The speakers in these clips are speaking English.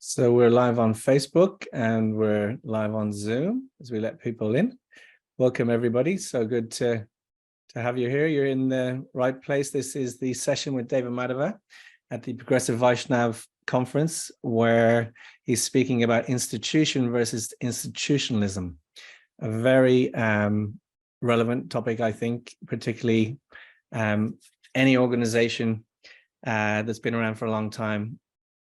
So we're live on Facebook and we're live on Zoom as we let people in. Welcome everybody. So good to have you here. You're in the right place. This is the session with Deva Madhava at the Progressive Vaishnava conference, where he's speaking about institution versus institutionalism. A very relevant topic, I think, particularly any organization that's been around for a long time,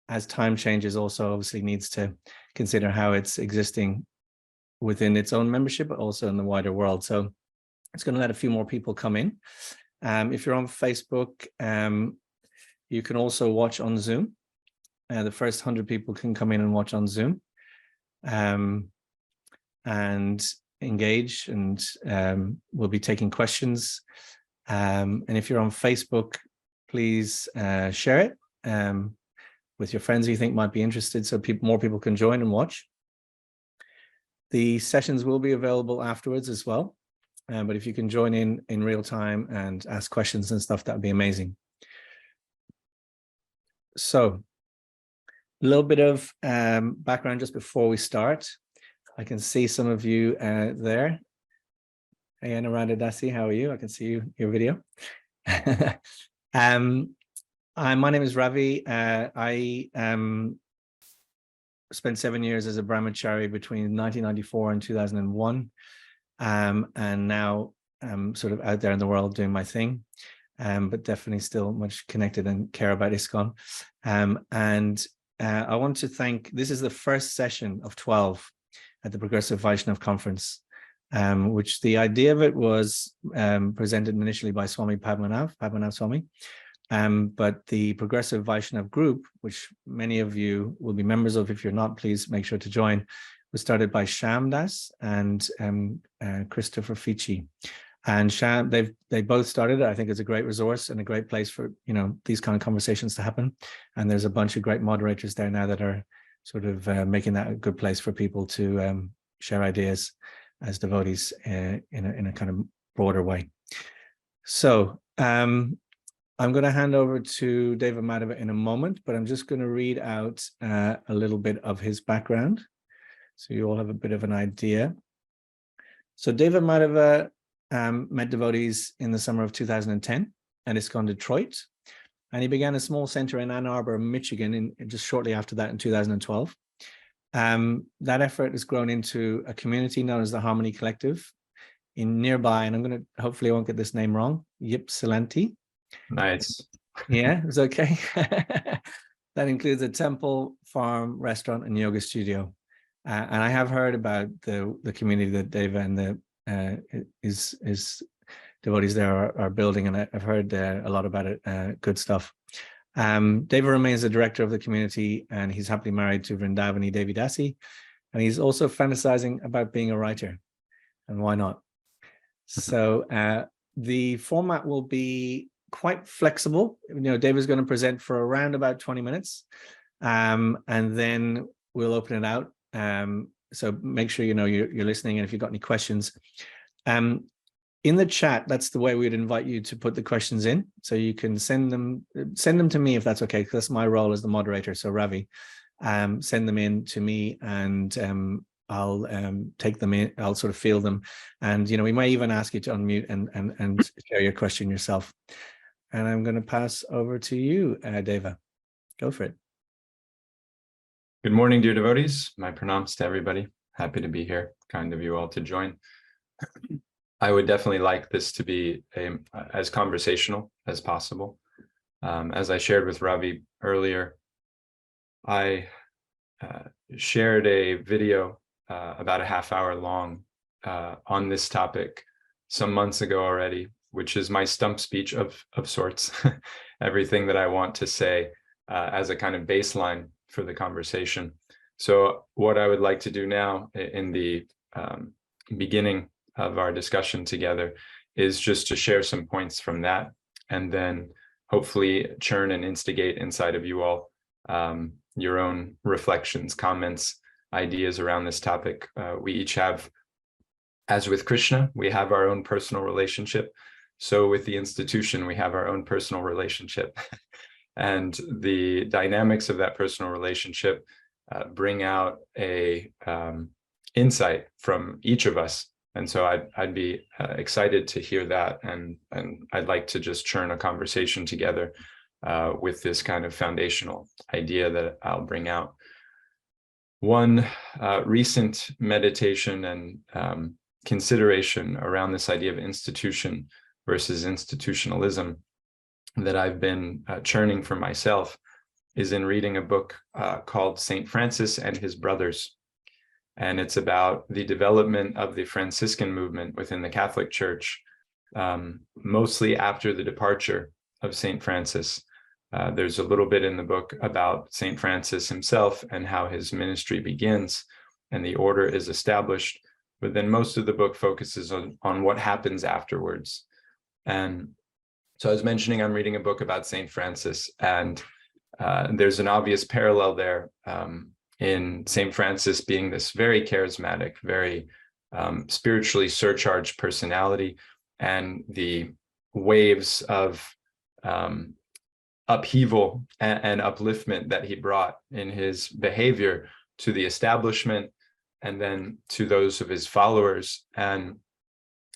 as time changes, also obviously needs to consider how it's existing within its own membership, but also in the wider world. So it's going to let a few more people come in. If you're on Facebook, you can also watch on Zoom. The first 100 people can come in and watch on Zoom and engage, and we'll be taking questions. And if you're on Facebook, please share it with your friends who you think might be interested, so more people can join and watch. The sessions will be available afterwards as well, but if you can join in real time and ask questions and stuff, that would be amazing. So a little bit of background just before we start. I can see some of you there. Hey, Anurada Dasi, how are you? I can see your video. My name is Ravi. I spent 7 years as a brahmachari between 1994 and 2001, and now I'm sort of out there in the world doing my thing, but definitely still much connected and care about ISKCON. I want to thank, this is the first session of 12 at the Progressive Vaishnava conference, which the idea of it was presented initially by Swami Padmanabh Swami. But the Progressive Vaishnava group, which many of you will be members of, if you're not, please make sure to join, was started by Shyam Das and Christopher Fichi. And Shyam, they both started it. I think it's a great resource and a great place for these kind of conversations to happen. And there's a bunch of great moderators there now that are sort of making that a good place for people to share ideas as devotees in a kind of broader way. So I'm going to hand over to Deva Madhava in a moment, but I'm just going to read out a little bit of his background, so you all have a bit of an idea. So Deva Madhava met devotees in the summer of 2010 at ISKCON Detroit, and he began a small center in Ann Arbor, Michigan, just shortly after that in 2012. That effort has grown into a community known as the Harmony Collective in nearby, and I'm going to, hopefully I won't get this name wrong, Ypsilanti. Nice. Yeah, it's okay. That includes a temple, farm, restaurant, and yoga studio. And I have heard about the community that Deva and his devotees there are building, and I've heard a lot about it. Good stuff. Deva remains the director of the community, and he's happily married to Vrindavani Devi Dasi, and he's also fantasizing about being a writer, and why not? So the format will be quite flexible. Deva's going to present for around about 20 minutes, and then we'll open it out. So make sure you're listening, and if you've got any questions, in the chat, that's the way we'd invite you to put the questions in. So you can send them to me if that's okay, because that's my role as the moderator. So Ravi, send them in to me, and I'll take them in. I'll sort of field them, and we may even ask you to unmute and share your question yourself. And I'm going to pass over to you, Deva. Go for it. Good morning, dear devotees. My pranams to everybody. Happy to be here. Kind of you all to join. I would definitely like this to be as conversational as possible. As I shared with Ravi earlier, I shared a video about a half hour long on this topic some months ago already, which is my stump speech of sorts, everything that I want to say as a kind of baseline for the conversation. So what I would like to do now in the beginning of our discussion together is just to share some points from that, and then hopefully churn and instigate inside of you all your own reflections, comments, ideas around this topic. We each have, as with Krishna, we have our own personal relationship. So with the institution, we have our own personal relationship. And the dynamics of that personal relationship bring out a insight from each of us. And so I'd be excited to hear that, and I'd like to just churn a conversation together with this kind of foundational idea that I'll bring out. One recent meditation and consideration around this idea of institution versus institutionalism that I've been churning for myself is in reading a book called Saint Francis and His Brothers. And it's about the development of the Franciscan movement within the Catholic Church, mostly after the departure of Saint Francis. There's a little bit in the book about Saint Francis himself and how his ministry begins and the order is established, but then most of the book focuses on what happens afterwards. And so I was mentioning I'm reading a book about Saint Francis, and there's an obvious parallel there in Saint Francis being this very charismatic, very spiritually surcharged personality, and the waves of upheaval and upliftment that he brought in his behavior to the establishment and then to those of his followers. And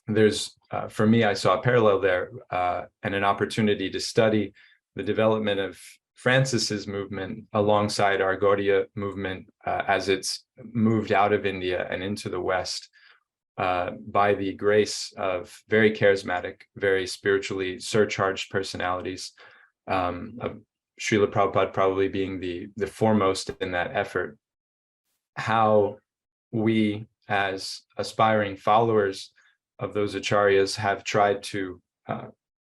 there's, for me, I saw a parallel there and an opportunity to study the development of Francis's movement alongside our Gaudiya movement as it's moved out of India and into the West by the grace of very charismatic, very spiritually surcharged personalities, of Srila Prabhupada probably being the foremost in that effort. How we as aspiring followers of those acharyas have tried to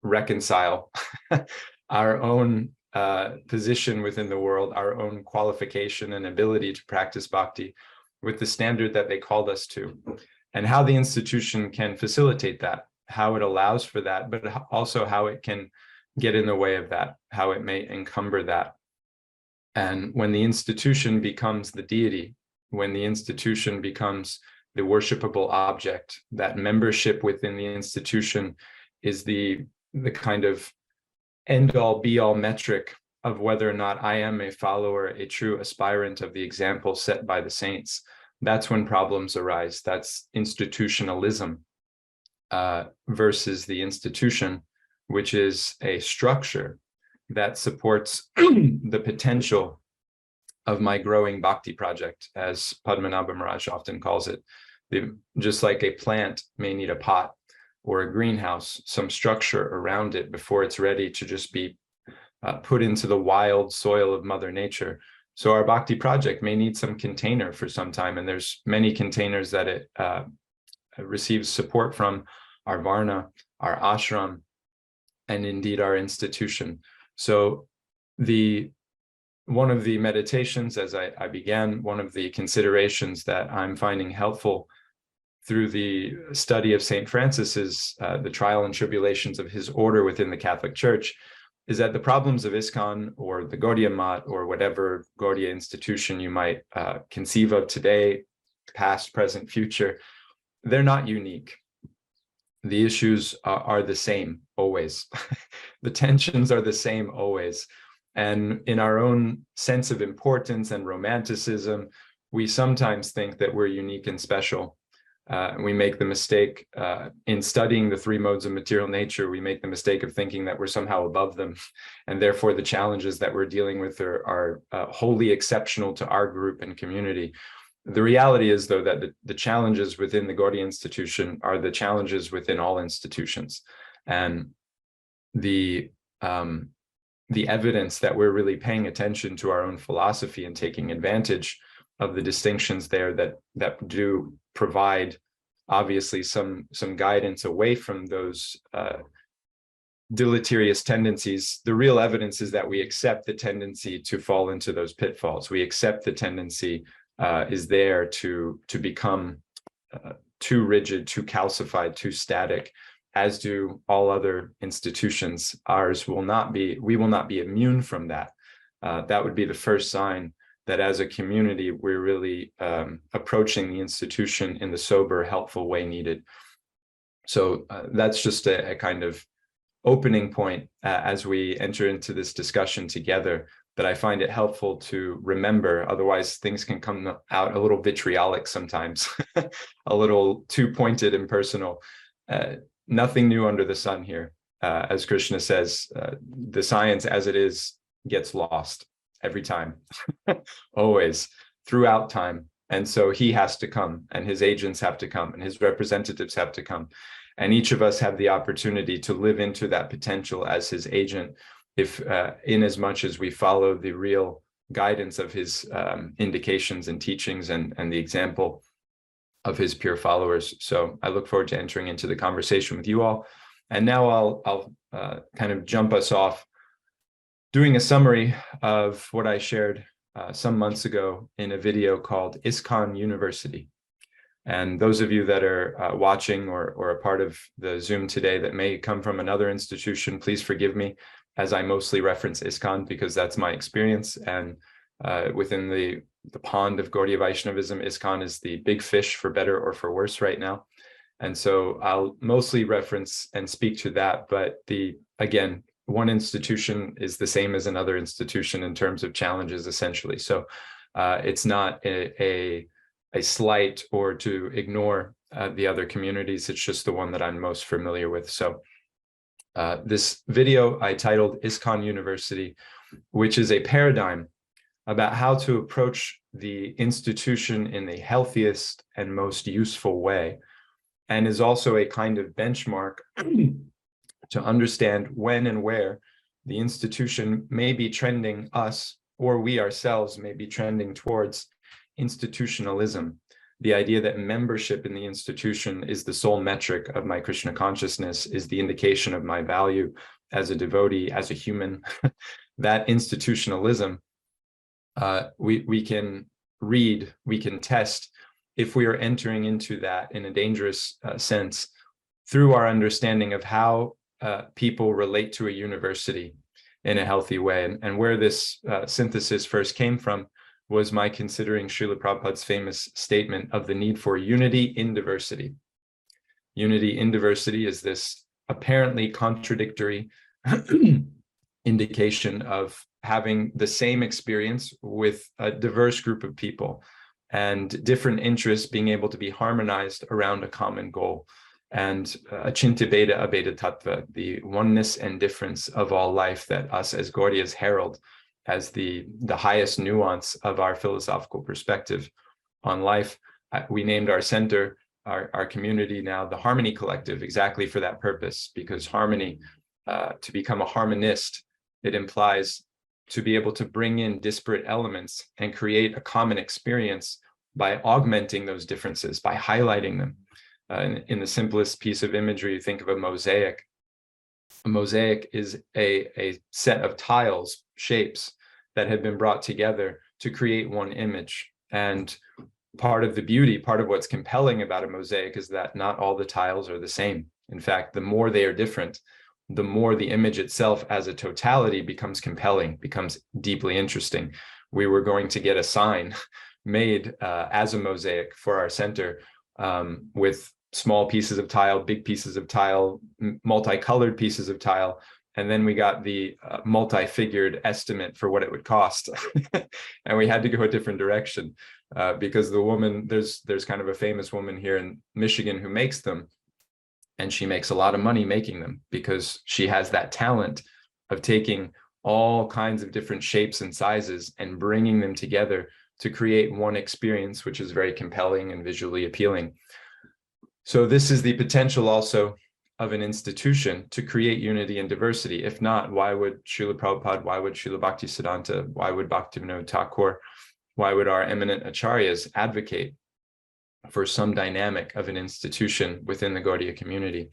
reconcile our own position within the world, our own qualification and ability to practice bhakti with the standard that they called us to, and how the institution can facilitate that, how it allows for that, but also how it can get in the way of that, how it may encumber that. And when the institution becomes the deity, when the institution becomes the worshipable object, that membership within the institution is the kind of end-all be-all metric of whether or not I am a follower, a true aspirant of the example set by the saints. That's when problems arise. That's institutionalism versus the institution, which is a structure that supports the potential of my growing bhakti project, as Padmanabha Maharaj often calls it. Just like a plant may need a pot or a greenhouse, some structure around it before it's ready to just be put into the wild soil of Mother Nature. So our bhakti project may need some container for some time, and there's many containers that it receives support from: our varna, our ashram, and indeed our institution. So one of the meditations, as I began, one of the considerations that I'm finding helpful through the study of Saint Francis's, the trial and tribulations of his order within the Catholic Church, is that the problems of ISKCON or the Gaudiya Mat or whatever Gaudiya institution you might conceive of today, past, present, future, they're not unique. The issues are the same always. The tensions are the same always. And in our own sense of importance and romanticism, we sometimes think that we're unique and special. We make the mistake in studying the three modes of material nature, we make the mistake of thinking that we're somehow above them. And therefore the challenges that we're dealing with are wholly exceptional to our group and community. The reality is, though, that the challenges within the Gaudiya institution are the challenges within all institutions. And the evidence that we're really paying attention to our own philosophy and taking advantage of the distinctions there that do provide, obviously, some guidance away from those deleterious tendencies. The real evidence is that we accept the tendency to fall into those pitfalls. We accept the tendency is there to become too rigid, too calcified, too static, as do all other institutions. Ours will not be, we will not be immune from that. That would be the first sign that as a community, we're really approaching the institution in the sober, helpful way needed. So that's just a kind of opening point as we enter into this discussion together, that I find it helpful to remember. Otherwise, things can come out a little vitriolic sometimes, a little too pointed and personal. Nothing new under the sun here. As Krishna says, the science as it is gets lost every time, always, throughout time. And so he has to come, and his agents have to come, and his representatives have to come. And each of us have the opportunity to live into that potential as his agent, if in as much as we follow the real guidance of his indications and teachings and the example of his pure followers. So I look forward to entering into the conversation with you all. And now I'll kind of jump us off doing a summary of what I shared some months ago in a video called ISKCON University. And those of you that are watching or a part of the Zoom today that may come from another institution, please forgive me as I mostly reference ISKCON because that's my experience. And within the pond of Gaudiya Vaishnavism, ISKCON is the big fish, for better or for worse right now. And so I'll mostly reference and speak to that. But again, one institution is the same as another institution in terms of challenges, essentially. So it's not a slight or to ignore the other communities. It's just the one that I'm most familiar with. So this video I titled ISKCON University, which is a paradigm about how to approach the institution in the healthiest and most useful way, and is also a kind of benchmark to understand when and where the institution may be trending us, or we ourselves may be trending towards institutionalism, the idea that membership in the institution is the sole metric of my Krishna consciousness, is the indication of my value as a devotee, as a human. That institutionalism, we can read, we can test if we are entering into that in a dangerous sense through our understanding of how people relate to a university in a healthy way. And where this synthesis first came from was my considering Srila Prabhupada's famous statement of the need for unity in diversity. Unity in diversity is this apparently contradictory indication of having the same experience with a diverse group of people and different interests being able to be harmonized around a common goal. And Achintya Bheda Abheda Tattva, the oneness and difference of all life that us as Gaudiyas herald as the highest nuance of our philosophical perspective on life. We named our center, our community now, the Harmony Collective, exactly for that purpose, because harmony, to become a harmonist, it implies to be able to bring in disparate elements and create a common experience by augmenting those differences, by highlighting them. In the simplest piece of imagery, you think of a mosaic. A mosaic is a set of tiles, shapes that have been brought together to create one image. And part of the beauty, part of what's compelling about a mosaic is that not all the tiles are the same. In fact, the more they are different, the more the image itself as a totality becomes compelling, becomes deeply interesting. We were going to get a sign made as a mosaic for our center with small pieces of tile, big pieces of tile, multicolored pieces of tile. And then we got the multi-figured estimate for what it would cost. And we had to go a different direction because the woman, there's kind of a famous woman here in Michigan who makes them. And she makes a lot of money making them because she has that talent of taking all kinds of different shapes and sizes and bringing them together to create one experience, which is very compelling and visually appealing. So this is the potential also of an institution to create unity and diversity. If not, why would Srila Prabhupada, why would Srila Bhaktisiddhanta, why would Bhaktivinoda Thakur, why would our eminent acharyas advocate for some dynamic of an institution within the Gaudiya community?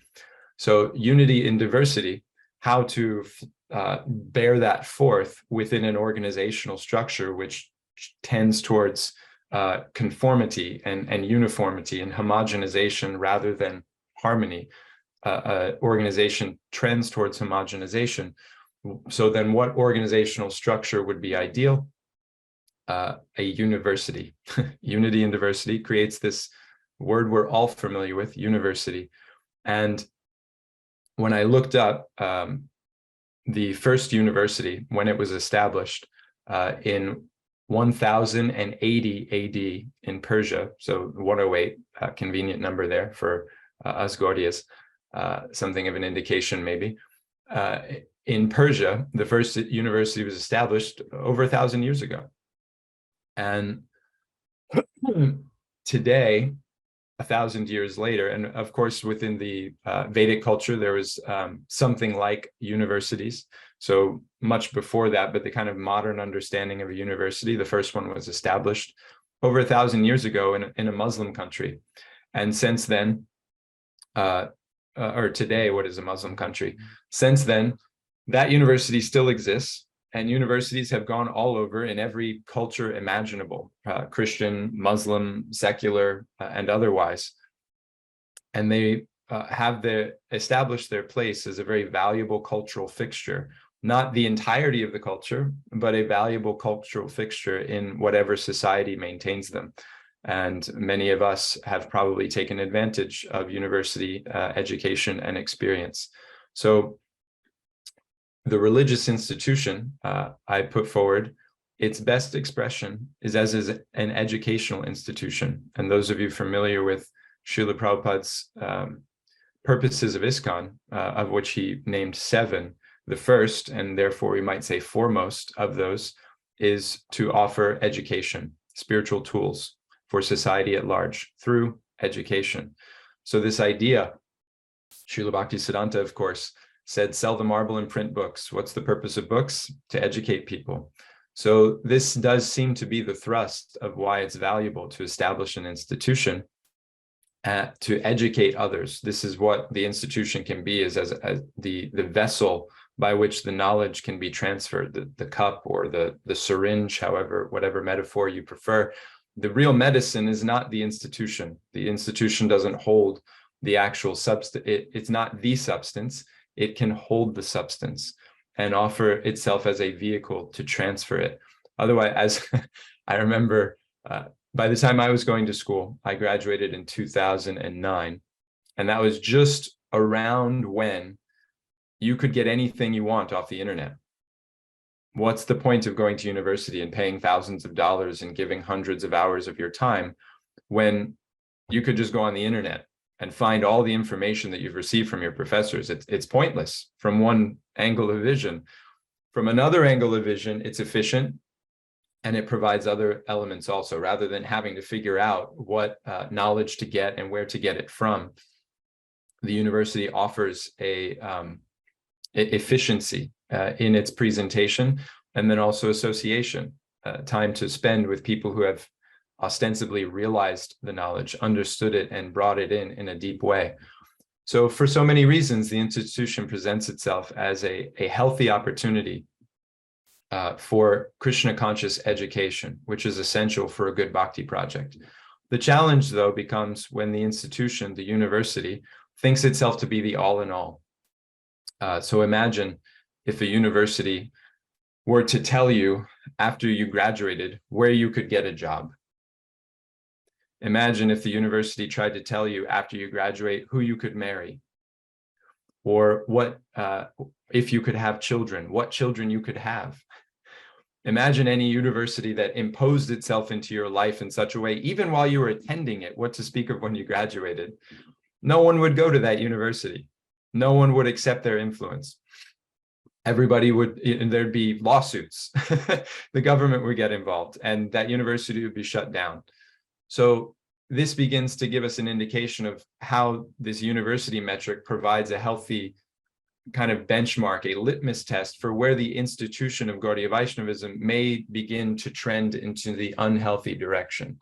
So unity in diversity, how to bear that forth within an organizational structure which tends towards conformity and uniformity and homogenization rather than harmony. Organization trends towards homogenization. So then what organizational structure would be ideal? A university. Unity and diversity creates this word we're all familiar with, university. And when I looked up the first university, when it was established, in 1080 AD in Persia. So 108, convenient number there for us Gaudiyas, something of an indication maybe. In Persia, the first university was established over 1,000 years ago. And today, 1,000 years later, and of course, within the Vedic culture, there was something like universities. So much before that, but the kind of modern understanding of a university, the first one was established over 1,000 years ago in a Muslim country. And since then, or today, what is a Muslim country? Since then, that university still exists, and universities have gone all over in every culture imaginable, Christian, Muslim, secular, and otherwise. And they have established their place as a very valuable cultural fixture, not the entirety of the culture, but a valuable cultural fixture in whatever society maintains them. And many of us have probably taken advantage of university education and experience. So the religious institution I put forward, its best expression is as an educational institution. And those of you familiar with Srila Prabhupada's purposes of ISKCON, of which he named 7, the first, and therefore we might say foremost of those, is to offer education, spiritual tools for society at large through education. So this idea, Srila Bhaktisiddhanta, of course, said, sell the marble and print books. What's the purpose of books? To educate people. So this does seem to be the thrust of why it's valuable to establish an institution to educate others. This is what the institution can be, is as the vessel by which the knowledge can be transferred, the cup or the syringe, however, whatever metaphor you prefer. The real medicine is not the institution. The institution doesn't hold the actual substance. It's not the substance. It can hold the substance and offer itself as a vehicle to transfer it. Otherwise, as I remember, by the time I was going to school, I graduated in 2009. And that was just around when you could get anything you want off the internet. What's the point of going to university and paying thousands of dollars and giving hundreds of hours of your time when you could just go on the internet and find all the information that you've received from your professors? It's pointless from one angle of vision. From another angle of vision, it's efficient, and it provides other elements also, rather than having to figure out what knowledge to get and where to get it from. The university offers a efficiency in its presentation, and then also association, time to spend with people who have ostensibly realized the knowledge, understood it, and brought it in a deep way. So for so many reasons, the institution presents itself as a healthy opportunity for Krishna conscious education, which is essential for a good bhakti project. The challenge, though, becomes when the institution, the university, thinks itself to be the all in all. So imagine if a university were to tell you after you graduated where you could get a job. Imagine if the university tried to tell you after you graduate who you could marry, or what if you could have children, what children you could have. Imagine any university that imposed itself into your life in such a way, even while you were attending it, what to speak of when you graduated. No one would go to that university. No one would accept their influence. Everybody would, and there'd be lawsuits. The government would get involved, and that university would be shut down. So this begins to give us an indication of how this university metric provides a healthy kind of benchmark, a litmus test for where the institution of Gaudiya Vaishnavism may begin to trend into the unhealthy direction.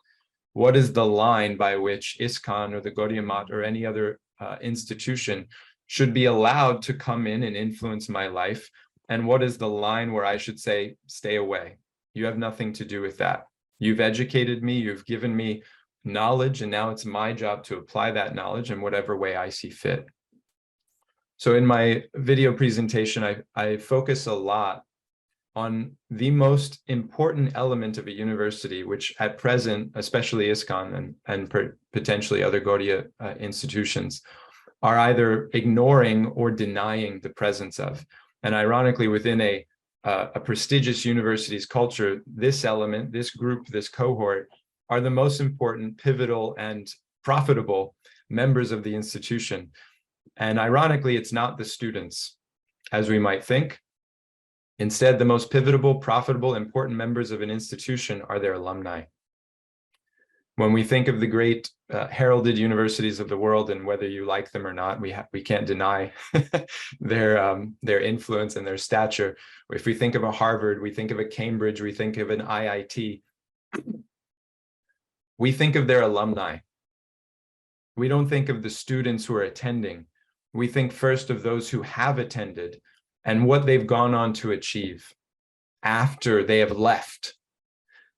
What is the line by which ISKCON or the Gaudiya Math or any other institution should be allowed to come in and influence my life? And what is the line where I should say, stay away? You have nothing to do with that. You've educated me, you've given me knowledge, and now it's my job to apply that knowledge in whatever way I see fit. So in my video presentation, I focus a lot on the most important element of a university, which at present, especially ISKCON and potentially other Gaudiya institutions, are either ignoring or denying the presence of. And ironically, within a a prestigious university's culture, this element, this group, this cohort are the most important, pivotal, and profitable members of the institution. And ironically, it's not the students, as we might think. Instead, the most pivotal, profitable, important members of an institution are their alumni. When we think of the great heralded universities of the world, and whether you like them or not, we can't deny their influence and their stature. If we think of a Harvard, we think of a Cambridge, we think of an IIT, we think of their alumni. We don't think of the students who are attending. We think first of those who have attended and what they've gone on to achieve after they have left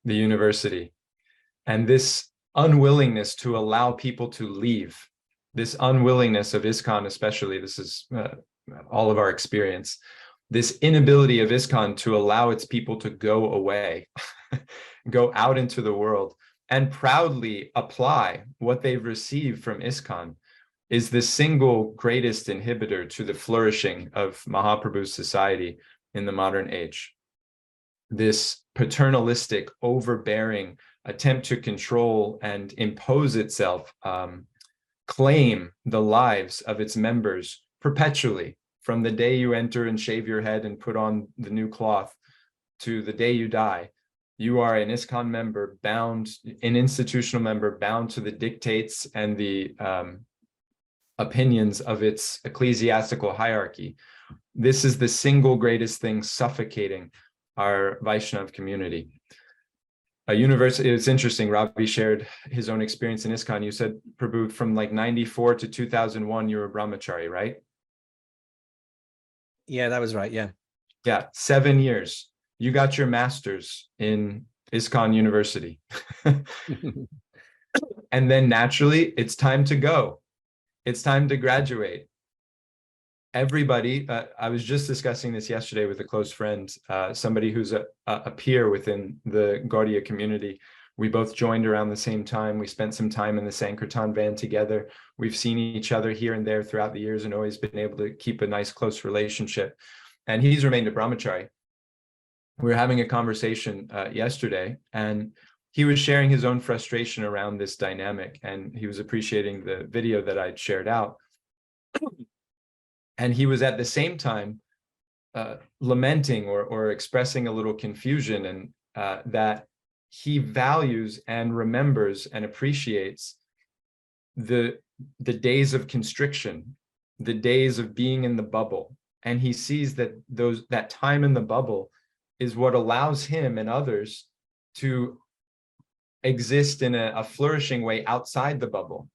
the university. And this unwillingness to allow people to leave, this unwillingness of ISKCON especially, this is all of our experience, this inability of ISKCON to allow its people to go away, go out into the world, and proudly apply what they've received from ISKCON is the single greatest inhibitor to the flourishing of Mahaprabhu's society in the modern age. This paternalistic, overbearing attempt to control and impose itself, claim the lives of its members perpetually, from the day you enter and shave your head and put on the new cloth to the day you die. You are an ISKCON member bound, an institutional member bound to the dictates and the opinions of its ecclesiastical hierarchy. This is the single greatest thing suffocating our Vaishnav community. A university, it's interesting, Ravi shared his own experience in ISKCON. You said, Prabhu, from like 94 to 2001, you were a brahmachari, right? Yeah, that was right, yeah. Yeah, 7 years. You got your master's in ISKCON University. And then naturally, it's time to go. It's time to graduate. Everybody, I was just discussing this yesterday with a close friend, somebody who's a peer within the Gaudiya community. We both joined around the same time. We spent some time in the Sankirtan van together. We've seen each other here and there throughout the years and always been able to keep a nice, close relationship. And he's remained a brahmachari. We were having a conversation yesterday, and he was sharing his own frustration around this dynamic, and he was appreciating the video that I'd shared out. And he was at the same time lamenting or expressing a little confusion, and that he values and remembers and appreciates the days of constriction, the days of being in the bubble. And he sees that that time in the bubble is what allows him and others to exist in a flourishing way outside the bubble.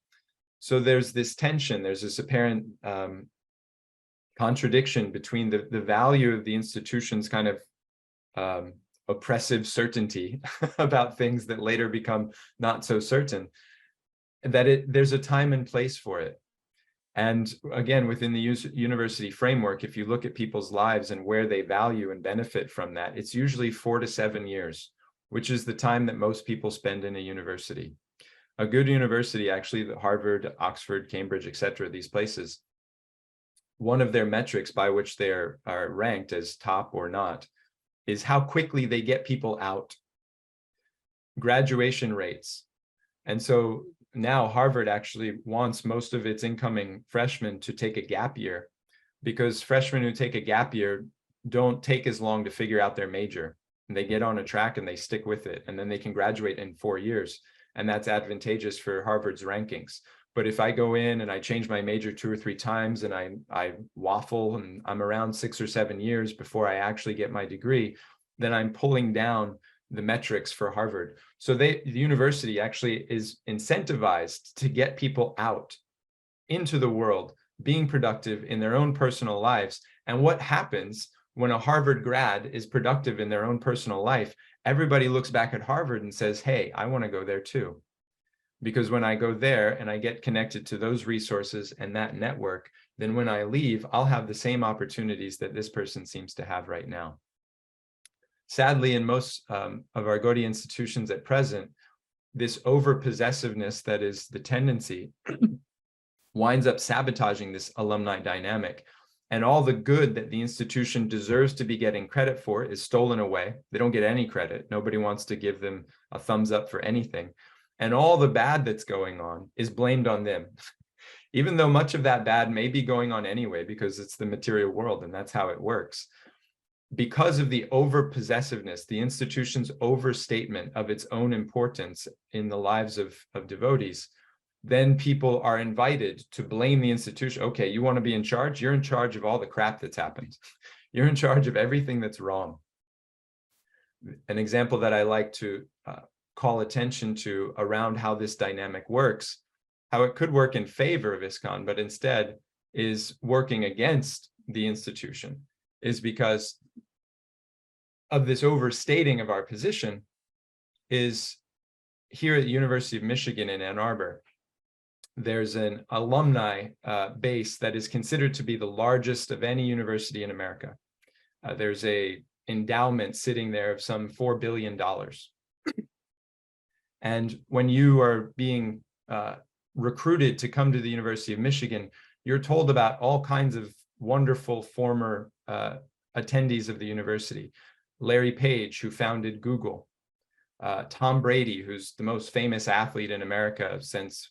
So there's this tension, there's this apparent contradiction between the value of the institution's kind of oppressive certainty about things that later become not so certain, that there's a time and place for it. And again, within the university framework, if you look at people's lives and where they value and benefit from that, it's usually 4 to 7 years, which is the time that most people spend in a university. A good university, actually, Harvard, Oxford, Cambridge, etc., these places, one of their metrics by which they are ranked as top or not is how quickly they get people out. Graduation rates. And so now Harvard actually wants most of its incoming freshmen to take a gap year, because freshmen who take a gap year don't take as long to figure out their major. And they get on a track and they stick with it, and then they can graduate in 4 years. And that's advantageous for Harvard's rankings. But if I go in and I change my major 2 or 3 times and I waffle and I'm around 6 or 7 years before I actually get my degree, then I'm pulling down the metrics for Harvard. So the university actually is incentivized to get people out into the world, being productive in their own personal lives. And what happens when a Harvard grad is productive in their own personal life? Everybody looks back at Harvard and says, hey, I want to go there too. Because when I go there and I get connected to those resources and that network, then when I leave, I'll have the same opportunities that this person seems to have right now. Sadly, in most of our Gaudiya institutions at present, this over-possessiveness that is the tendency winds up sabotaging this alumni dynamic. and all the good that the institution deserves to be getting credit for is stolen away. They don't get any credit. Nobody wants to give them a thumbs up for anything. And all the bad that's going on is blamed on them, even though much of that bad may be going on anyway, because it's the material world and that's how it works. Because of the over-possessiveness, the institution's overstatement of its own importance in the lives of devotees, then people are invited to blame the institution. Okay, you want to be in charge? You're in charge of all the crap that's happened. You're in charge of everything that's wrong. An example that I like to call attention to around how this dynamic works, how it could work in favor of ISKCON, but instead is working against the institution, is because of this overstating of our position, is here at the University of Michigan in Ann Arbor, there's an alumni base that is considered to be the largest of any university in America. There's a endowment sitting there of some $4 billion. And when you are being recruited to come to the University of Michigan, you're told about all kinds of wonderful former attendees of the university. Larry Page, who founded Google. Tom Brady, who's the most famous athlete in America since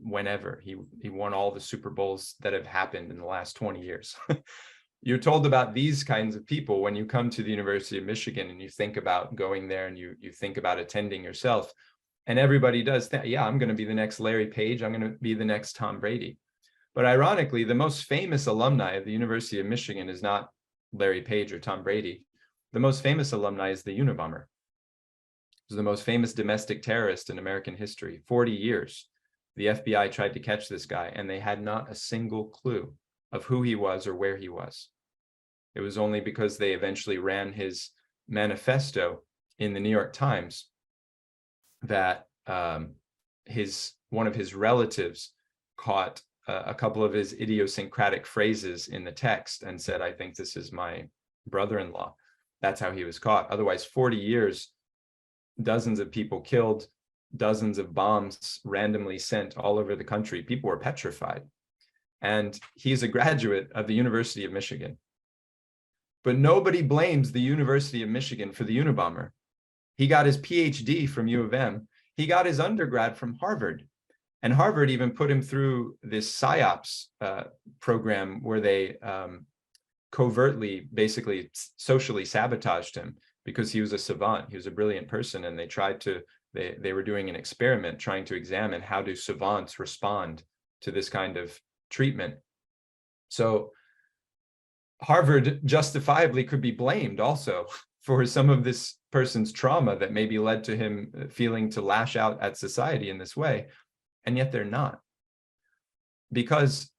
whenever. He won all the Super Bowls that have happened in the last 20 years. You're told about these kinds of people when you come to the University of Michigan and you think about going there and you think about attending yourself. And everybody does think, yeah, I'm going to be the next Larry Page. I'm going to be the next Tom Brady. But ironically, the most famous alumni of the University of Michigan is not Larry Page or Tom Brady. The most famous alumni is the Unabomber. He was the most famous domestic terrorist in American history. 40 years, the FBI tried to catch this guy, and they had not a single clue of who he was or where he was. It was only because they eventually ran his manifesto in the New York Times that one of his relatives caught a couple of his idiosyncratic phrases in the text and said, I think this is my brother-in-law. That's how he was caught. Otherwise, 40 years, dozens of people killed, dozens of bombs randomly sent all over the country. People were petrified. And he's a graduate of the University of Michigan. But nobody blames the University of Michigan for the Unabomber. He got his PhD from U of M. He got his undergrad from Harvard. And Harvard even put him through this PSYOPs program where they covertly, basically socially sabotaged him because he was a savant. He was a brilliant person. And they tried to, they were doing an experiment trying to examine how do savants respond to this kind of treatment. So Harvard justifiably could be blamed also for some of this person's trauma that maybe led to him feeling to lash out at society in this way. And yet they're not. Because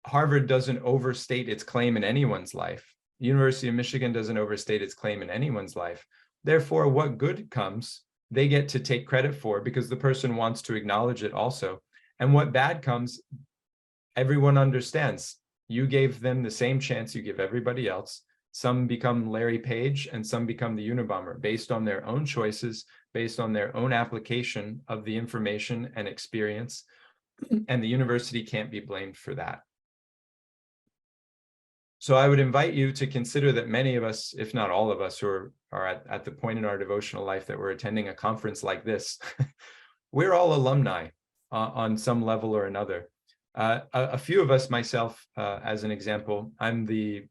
Harvard doesn't overstate its claim in anyone's life. The University of Michigan doesn't overstate its claim in anyone's life. Therefore, what good comes, they get to take credit for because the person wants to acknowledge it also. And what bad comes, everyone understands. You gave them the same chance you give everybody else. Some become Larry Page and some become the Unabomber based on their own choices, based on their own application of the information and experience. And the university can't be blamed for that. So I would invite you to consider that many of us, if not all of us, who are at the point in our devotional life that we're attending a conference like this, we're all alumni on some level or another. A few of us, myself, as an example, I'm the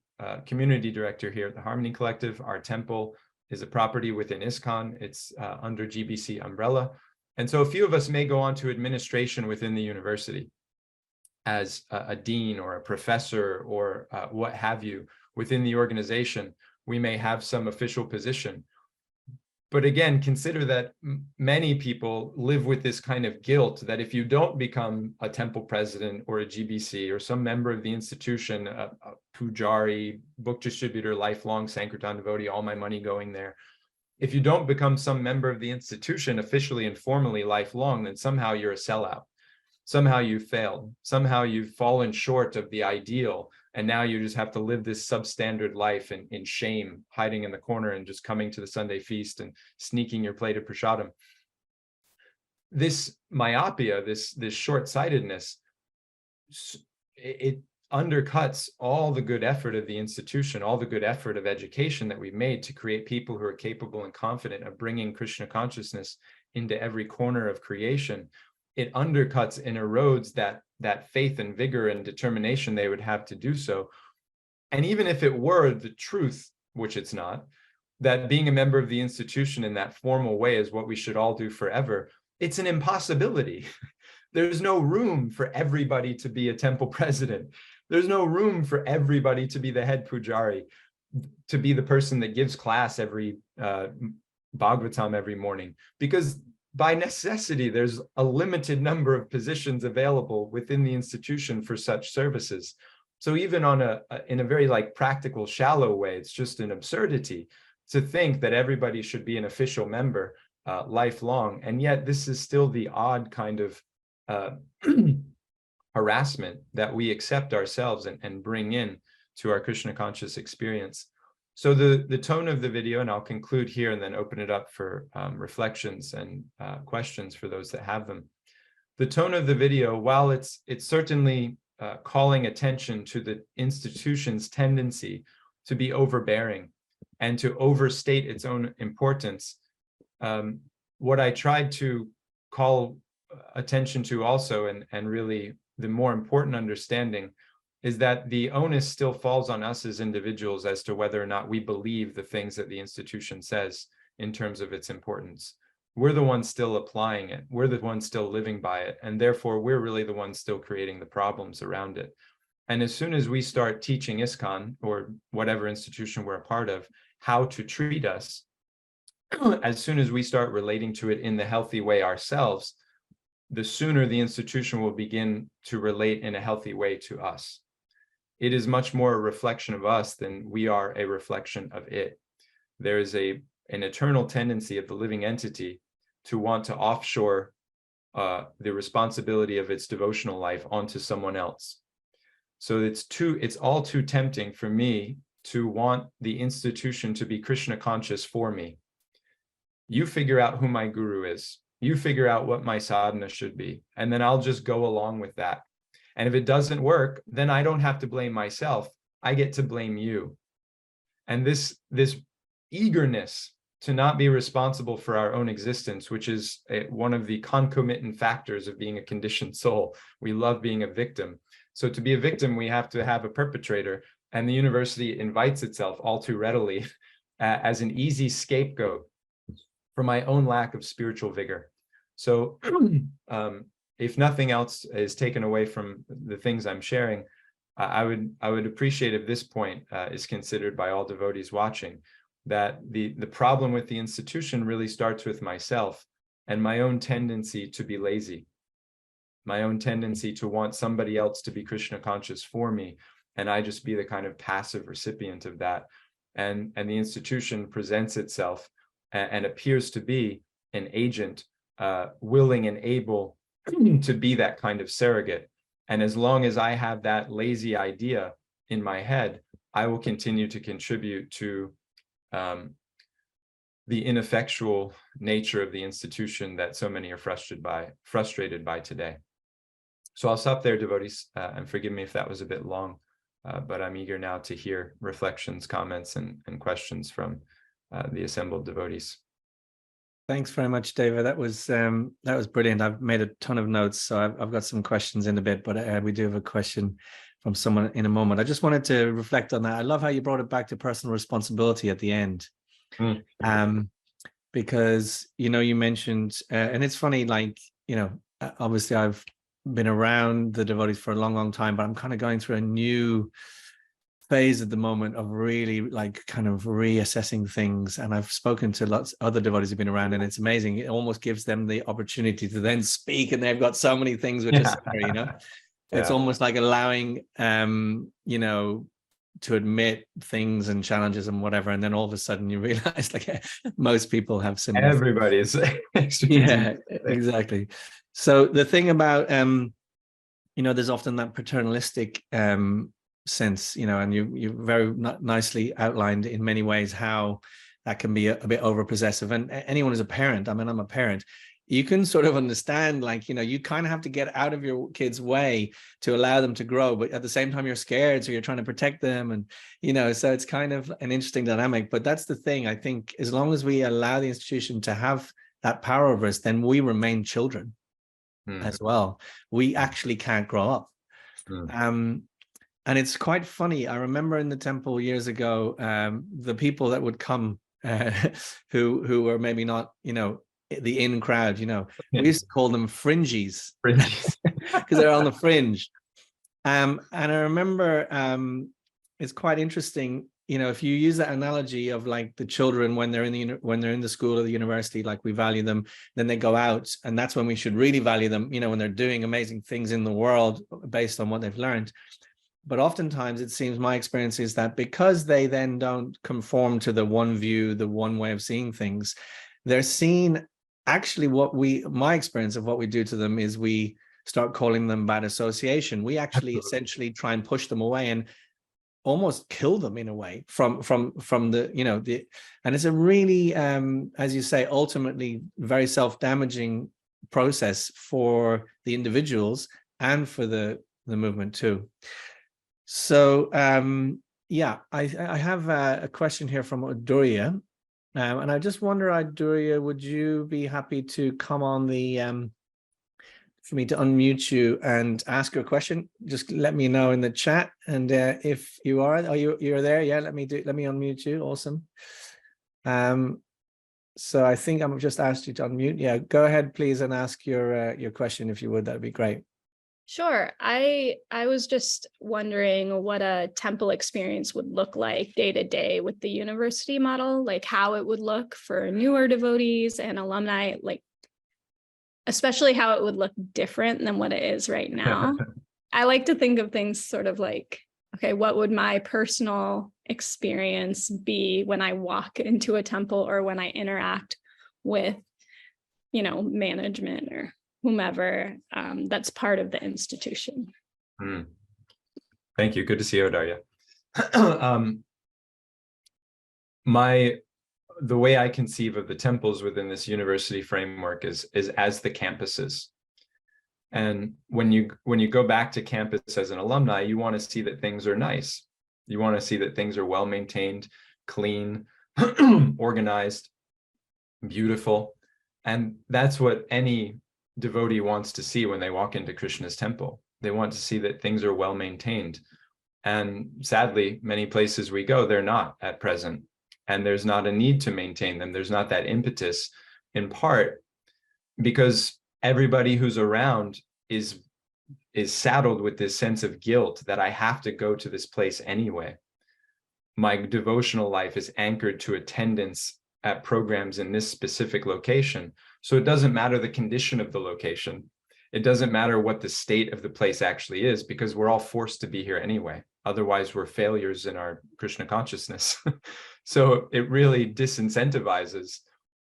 community director here at the Harmony Collective. Our temple is a property within ISKCON. It's under GBC umbrella. And so a few of us may go on to administration within the university as a dean or a professor or what have you within the organization. We may have some official position. But again, consider that many people live with this kind of guilt that if you don't become a temple president or a GBC or some member of the institution, a pujari, book distributor, lifelong Sankirtan devotee, all my money going there. If you don't become some member of the institution officially and formally lifelong, then somehow you're a sellout. Somehow you failed. Somehow you've fallen short of the ideal. And now you just have to live this substandard life in shame, hiding in the corner and just coming to the Sunday feast and sneaking your plate of prasadam. This myopia, this short-sightedness, it undercuts all the good effort of the institution, all the good effort of education that we've made to create people who are capable and confident of bringing Krishna consciousness into every corner of creation. It undercuts and erodes that faith and vigor and determination they would have to do so. And even if it were the truth, which it's not, that being a member of the institution in that formal way is what we should all do forever, it's an impossibility. There's no room for everybody to be a temple president. There's no room for everybody to be the head pujari, to be the person that gives class every Bhagavatam every morning, because by necessity, there's a limited number of positions available within the institution for such services. So even in a very like practical, shallow way, it's just an absurdity to think that everybody should be an official member lifelong. And yet this is still the odd kind of harassment that we accept ourselves and bring in to our Krishna conscious experience. So the tone of the video, and I'll conclude here and then open it up for reflections and questions for those that have them. The tone of the video, while it's certainly calling attention to the institution's tendency to be overbearing and to overstate its own importance, what I tried to call attention to also, and really the more important understanding, is that the onus still falls on us as individuals as to whether or not we believe the things that the institution says in terms of its importance. We're the ones still applying it. We're the ones still living by it. And therefore, we're really the ones still creating the problems around it. And as soon as we start teaching ISKCON, or whatever institution we're a part of, how to treat us, as soon as we start relating to it in the healthy way ourselves, the sooner the institution will begin to relate in a healthy way to us. It is much more a reflection of us than we are a reflection of it. There is an eternal tendency of the living entity to want to offshore the responsibility of its devotional life onto someone else. So it's all too tempting for me to want the institution to be Krishna conscious for me. You figure out who my guru is. You figure out what my sadhana should be, and then I'll just go along with that. And if it doesn't work, then I don't have to blame myself. I get to blame you. And this eagerness to not be responsible for our own existence, which is one of the concomitant factors of being a conditioned soul. We love being a victim. So to be a victim, we have to have a perpetrator. And the university invites itself all too readily as an easy scapegoat for my own lack of spiritual vigor. So if nothing else is taken away from the things I'm sharing, I would appreciate if this point is considered by all devotees watching, that the problem with the institution really starts with myself and my own tendency to be lazy, my own tendency to want somebody else to be Krishna conscious for me, and I just be the kind of passive recipient of that. And the institution presents itself and appears to be an agent, willing and able to be that kind of surrogate. And as long as I have that lazy idea in my head, I will continue to contribute to the ineffectual nature of the institution that so many are frustrated by today. So I'll stop there, devotees, and forgive me if that was a bit long, but I'm eager now to hear reflections, comments, and questions from the assembled devotees. Thanks very much, Deva. That was brilliant. I've made a ton of notes, so I've got some questions in a bit, but we do have a question from someone in a moment. I just wanted to reflect on that. I love how you brought it back to personal responsibility at the end, because you mentioned, and it's funny, like obviously I've been around the devotees for a long, long time, but I'm kind of going through a new phase at the moment of really like kind of reassessing things. And I've spoken to lots of other devotees who've been around, and it's amazing. It almost gives them the opportunity to then speak, and they've got so many things which are similar, It's almost like allowing to admit things and challenges and whatever, and then all of a sudden you realize like most people have similar everybody is exactly. So the thing about there's often that paternalistic sense, and you very nicely outlined in many ways how that can be a bit over possessive. And anyone who's a parent, I mean, I'm a parent, you can sort of understand, like, you kind of have to get out of your kids' way to allow them to grow, but at the same time you're scared, so you're trying to protect them. And so it's kind of an interesting dynamic. But that's the thing, I think, as long as we allow the institution to have that power over us, then we remain children as well. We actually can't grow up. And it's quite funny. I remember in the temple years ago, the people that would come who were maybe not, the in crowd, we used to call them fringies because they're on the fringe. And I remember it's quite interesting, if you use that analogy of like the children when they're in the school or the university, like we value them, then they go out, and that's when we should really value them, when they're doing amazing things in the world based on what they've learned. But oftentimes it seems, my experience is that because they then don't conform to the one view, the one way of seeing things, they're seen, actually my experience of what we do to them is we start calling them bad association. We actually essentially try and push them away and almost kill them in a way from the, and it's a really, as you say, ultimately very self-damaging process for the individuals and for the movement too. So yeah, I have a question here from Adurya, and I just wonder, Adurya, would you be happy to come on the for me to unmute you and ask your question? Just let me know in the chat, and if you are, you're there, yeah, let me unmute you. Awesome. So I think I'm just asked you to unmute. Yeah, go ahead please and ask your question if you would. That'd be great. Sure. I was just wondering what a temple experience would look like day to day with the university model, like how it would look for newer devotees and alumni, like especially how it would look different than what it is right now. I like to think of things sort of like, okay, what would my personal experience be when I walk into a temple or when I interact with, management or whomever that's part of the institution. Thank you. Good to see you, Darya. The way I conceive of the temples within this university framework is as the campuses. And when you go back to campus as an alumni, you want to see that things are nice. You want to see that things are well maintained, clean, organized, beautiful. And that's what any devotee wants to see when they walk into Krishna's temple. They want to see that things are well maintained. And sadly, many places we go, they're not at present. And there's not a need to maintain them. There's not that impetus, in part because everybody who's around is saddled with this sense of guilt that I have to go to this place anyway. My devotional life is anchored to attendance at programs in this specific location. So it doesn't matter the condition of the location. It doesn't matter what the state of the place actually is, because we're all forced to be here anyway. Otherwise, we're failures in our Krishna consciousness. So it really disincentivizes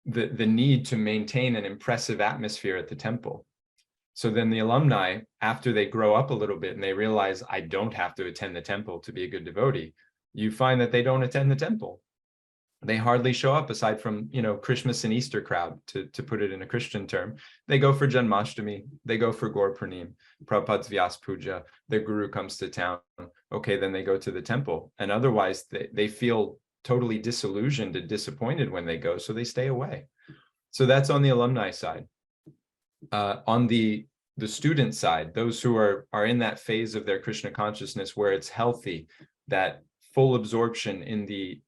the need to maintain an impressive atmosphere at the temple. So then the alumni, after they grow up a little bit and they realize, I don't have to attend the temple to be a good devotee, you find that they don't attend the temple. They hardly show up aside from, Christmas and Easter crowd, to put it in a Christian term. They go for Janmashtami, they go for Gaur Purnim, Prabhupada's Vyas Puja, their guru comes to town. Okay, then they go to the temple. And otherwise they feel totally disillusioned and disappointed when they go, so they stay away. So that's on the alumni side. On the student side, those who are in that phase of their Krishna consciousness where it's healthy, that full absorption in the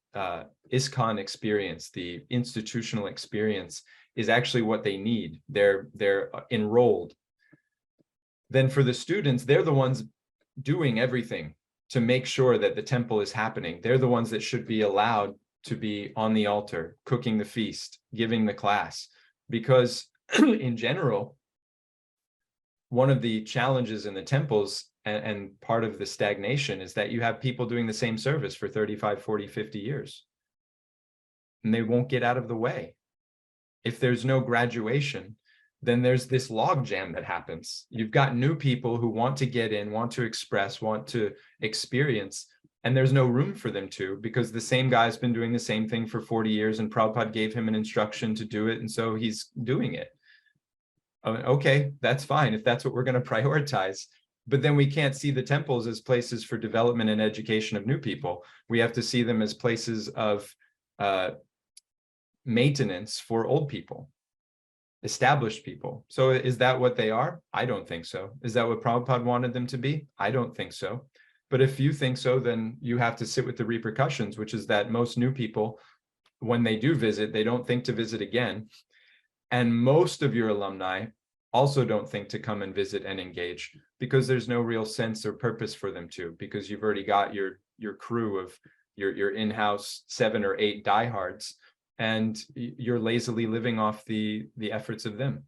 ISKCON experience, the institutional experience, is actually what they need. They're enrolled. Then for the students, they're the ones doing everything to make sure that the temple is happening. They're the ones that should be allowed to be on the altar, cooking the feast, giving the class. Because in general, one of the challenges in the temples and part of the stagnation is that you have people doing the same service for 35, 40, 50 years. And they won't get out of the way. If there's no graduation, then there's this logjam that happens. You've got new people who want to get in, want to express, want to experience, and there's no room for them to, because the same guy's been doing the same thing for 40 years and Prabhupada gave him an instruction to do it, and so he's doing it. Okay, that's fine if that's what we're going to prioritize. But then we can't see the temples as places for development and education of new people. We have to see them as places of maintenance for old people, established people. So is that what they are? I don't think so. Is that what Prabhupada wanted them to be? I don't think so. But if you think so, then you have to sit with the repercussions, which is that most new people, when they do visit, they don't think to visit again. And most of your alumni also don't think to come and visit and engage, because there's no real sense or purpose for them to, because you've already got your crew of your in-house 7 or 8 diehards, and you're lazily living off the efforts of them.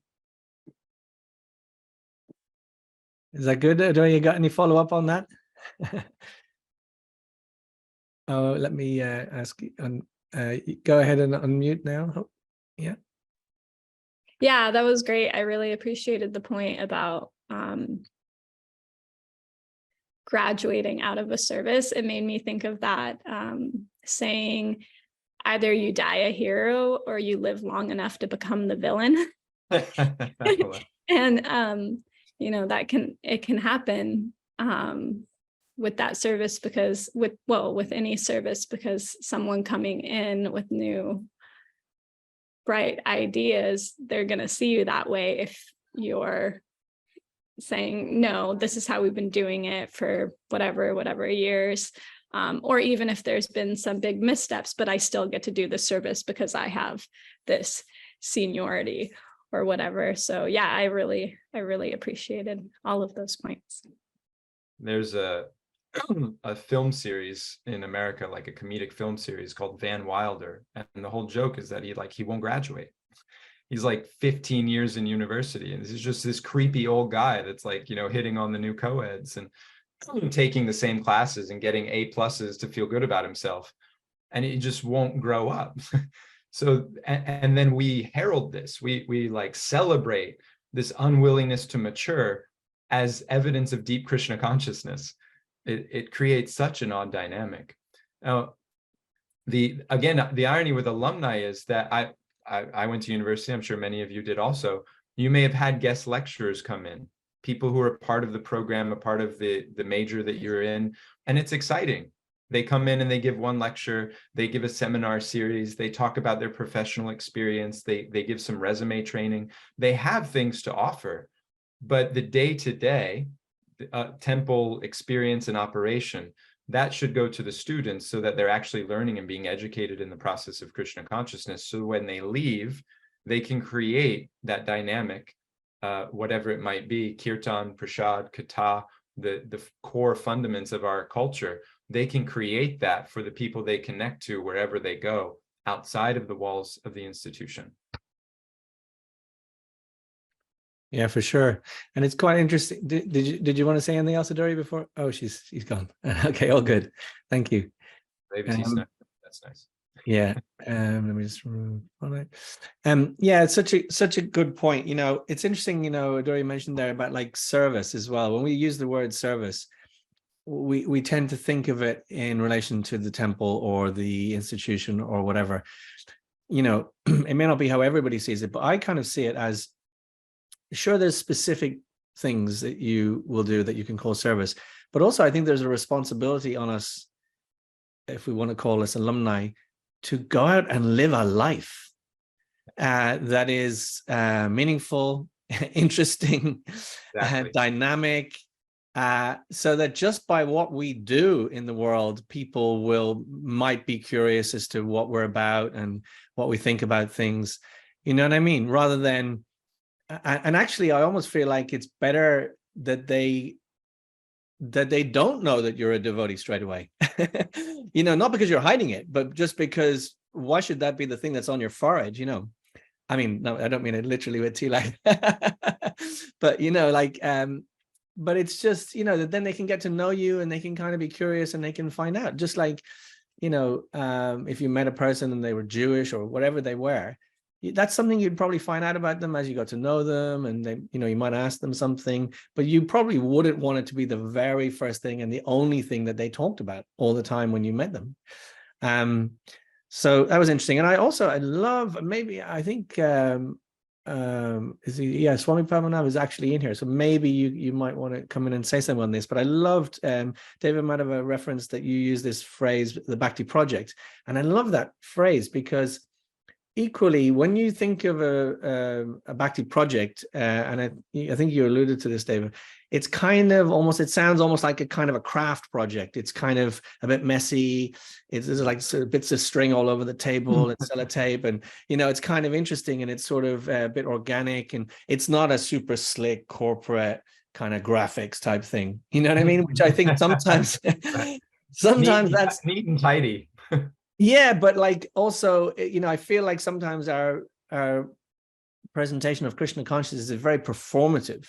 Is that good? Do you got any follow-up on that? Oh, let me ask you. Go ahead and unmute now. Oh, yeah. Yeah, that was great. I really appreciated the point about graduating out of a service. It made me think of that saying, either you die a hero or you live long enough to become the villain. And that can happen with that service, because with any service, because someone coming in with new bright ideas, they're going to see you that way. If you're saying, no, this is how we've been doing it for whatever years, or even if there's been some big missteps, but I still get to do the service because I have this seniority or whatever. So yeah, I really appreciated all of those points. There's a film series in America, like a comedic film series called Van Wilder, and the whole joke is that he won't graduate. He's like 15 years in university, and this is just this creepy old guy that's hitting on the new co-eds and taking the same classes and getting A+ to feel good about himself, and he just won't grow up. So and then we herald this, we celebrate this unwillingness to mature as evidence of deep Krishna consciousness. It creates such an odd dynamic. Now, the irony with alumni is that I went to university. I'm sure many of you did also. You may have had guest lecturers come in, people who are part of the program, a part of the major that you're in, and it's exciting. They come in and they give one lecture, they give a seminar series, they talk about their professional experience, they give some resume training. They have things to offer, but the day-to-day temple experience and operation, that should go to the students so that they're actually learning and being educated in the process of Krishna consciousness. So when they leave, they can create that dynamic, whatever it might be, kirtan, prasad, katha, the core fundaments of our culture. They can create that for the people they connect to wherever they go outside of the walls of the institution. Yeah, for sure. And it's quite interesting. Did you want to say anything else, Adori, before? Oh, she's gone. Okay, all good. Thank you. That's nice. Yeah. Let me just remove it. Yeah, it's such a good point. It's interesting, Adori mentioned there about service as well. When we use the word service, we tend to think of it in relation to the temple or the institution or whatever. It may not be how everybody sees it, but I kind of see it as, sure, there's specific things that you will do that you can call service, but also I think there's a responsibility on us, if we want to call us alumni, to go out and live a life that is meaningful, interesting, exactly. Dynamic, so that just by what we do in the world, people might be curious as to what we're about and what we think about things. You know what I mean? Rather than, and actually, I almost feel like it's better that they don't know that you're a devotee straight away. Not because you're hiding it, but just because why should that be the thing that's on your forehead? I mean, no, I don't mean it literally with tilak, but but it's just that then they can get to know you and they can kind of be curious and they can find out. Just like if you met a person and they were Jewish or whatever they were, that's something you'd probably find out about them as you got to know them, and they, you might ask them something, but you probably wouldn't want it to be the very first thing and the only thing that they talked about all the time when you met them. So that was interesting. And I think is he? Yeah, Swami Padmanabh is actually in here, so maybe you might want to come in and say something on this. But I loved Deva Madhava reference that you use this phrase, the Bhakti project, and I love that phrase because equally, when you think of a Bhakti project, and I think you alluded to this, David, it's kind of almost, it sounds almost like a kind of a craft project. It's kind of a bit messy. There's like sort of bits of string all over the table and sellotape, and it's kind of interesting, and it's sort of a bit organic, and it's not a super slick corporate kind of graphics type thing. You know what I mean? Which I think sometimes, sometimes that's neat and tidy. Yeah, but like also, I feel like sometimes our presentation of Krishna consciousness is very performative.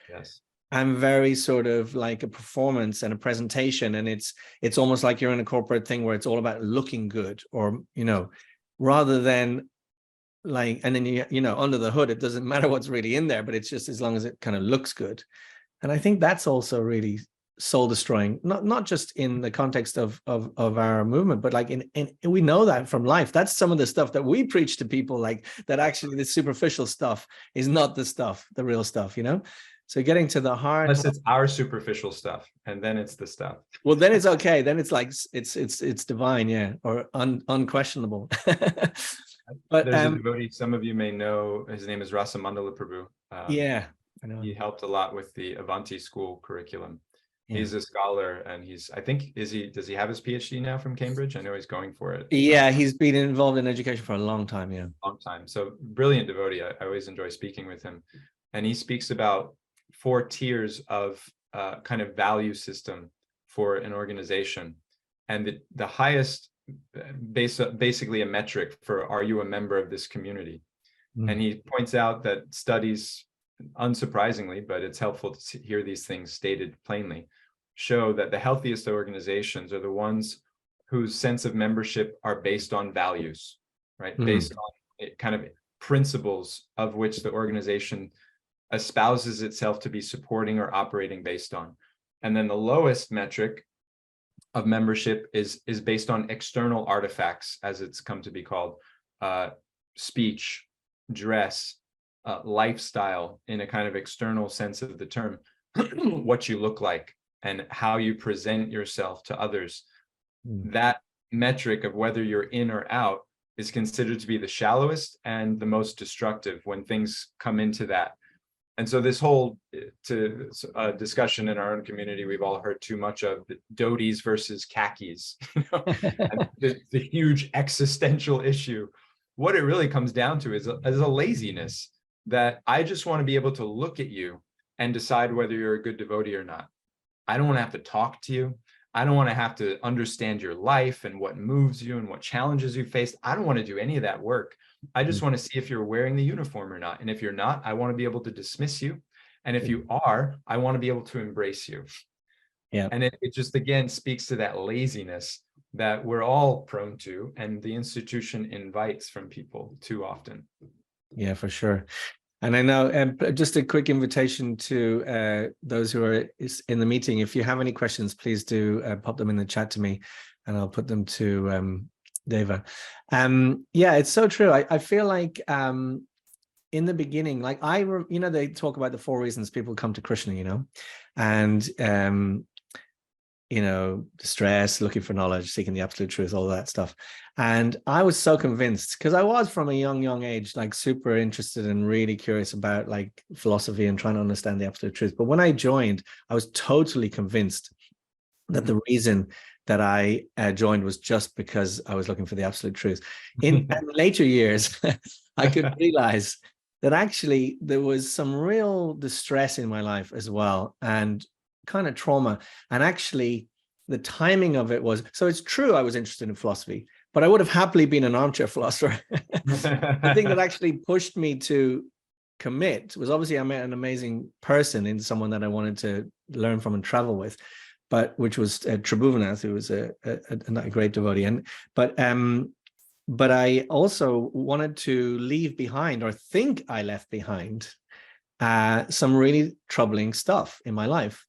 Yes. And very sort of like a performance and a presentation. And it's almost like you're in a corporate thing where it's all about looking good, or, rather than like, and then, under the hood, it doesn't matter what's really in there, but it's just as long as it kind of looks good. And I think that's also really soul destroying, not just in the context of our movement, but like in we know that from life. That's some of the stuff that we preach to people, like that actually the superficial stuff is not the real stuff, So getting to the heart. Unless it's our superficial stuff, and then it's the stuff. Well, then it's okay. Then it's like it's divine, yeah, or unquestionable. But there's a devotee some of you may know. His name is Rasamandala Prabhu. Yeah, I know. He helped a lot with the Avanti school curriculum. Yeah. He's a scholar, and does he have his PhD now from Cambridge? I know he's going for it. Yeah, he's been involved in education for a long time. Yeah, long time. So brilliant devotee. I always enjoy speaking with him, and he speaks about 4 tiers of kind of value system for an organization, and the highest, basically a metric for, are you a member of this community? And he points out that studies, unsurprisingly, but it's helpful to hear these things stated plainly, show that the healthiest organizations are the ones whose sense of membership are based on values, right? Based on kind of principles of which the organization espouses itself to be supporting or operating based on. And then the lowest metric of membership is based on external artifacts, as it's come to be called, speech, dress, lifestyle, in a kind of external sense of the term, what you look like and how you present yourself to others. That metric of whether you're in or out is considered to be the shallowest and the most destructive when things come into that. And so this whole discussion in our own community, we've all heard too much of the devotees versus khakis, and the huge existential issue. What it really comes down to is a laziness, that I just want to be able to look at you and decide whether you're a good devotee or not. I don't want to have to talk to you. I don't want to have to understand your life and what moves you and what challenges you faced. I don't want to do any of that work. I just want to see if you're wearing the uniform or not. And if you're not, I want to be able to dismiss you. And if you are, I want to be able to embrace you. Yeah. And it just, again, speaks to that laziness that we're all prone to, and the institution invites from people too often. Yeah, for sure. And I know, just a quick invitation to those who are in the meeting. If you have any questions, please do pop them in the chat to me, and I'll put them to Deva. Yeah, it's so true. I feel like in the beginning, like they talk about the 4 reasons people come to Krishna, and distress, looking for knowledge, seeking the absolute truth, all that stuff. And I was so convinced, because I was from a young age, like super interested and really curious about like philosophy and trying to understand the absolute truth. But when I joined, I was totally convinced that the reason that I joined was just because I was looking for the absolute truth. In later years, I could realize that actually there was some real distress in my life as well, and kind of trauma. And actually the timing of it was, so it's true I was interested in philosophy, but I would have happily been an armchair philosopher. The thing that actually pushed me to commit was, obviously I met an amazing person in someone that I wanted to learn from and travel with, which was Tribhuvanath, who was a great devotee. But I also wanted to leave behind, or think I left behind, some really troubling stuff in my life.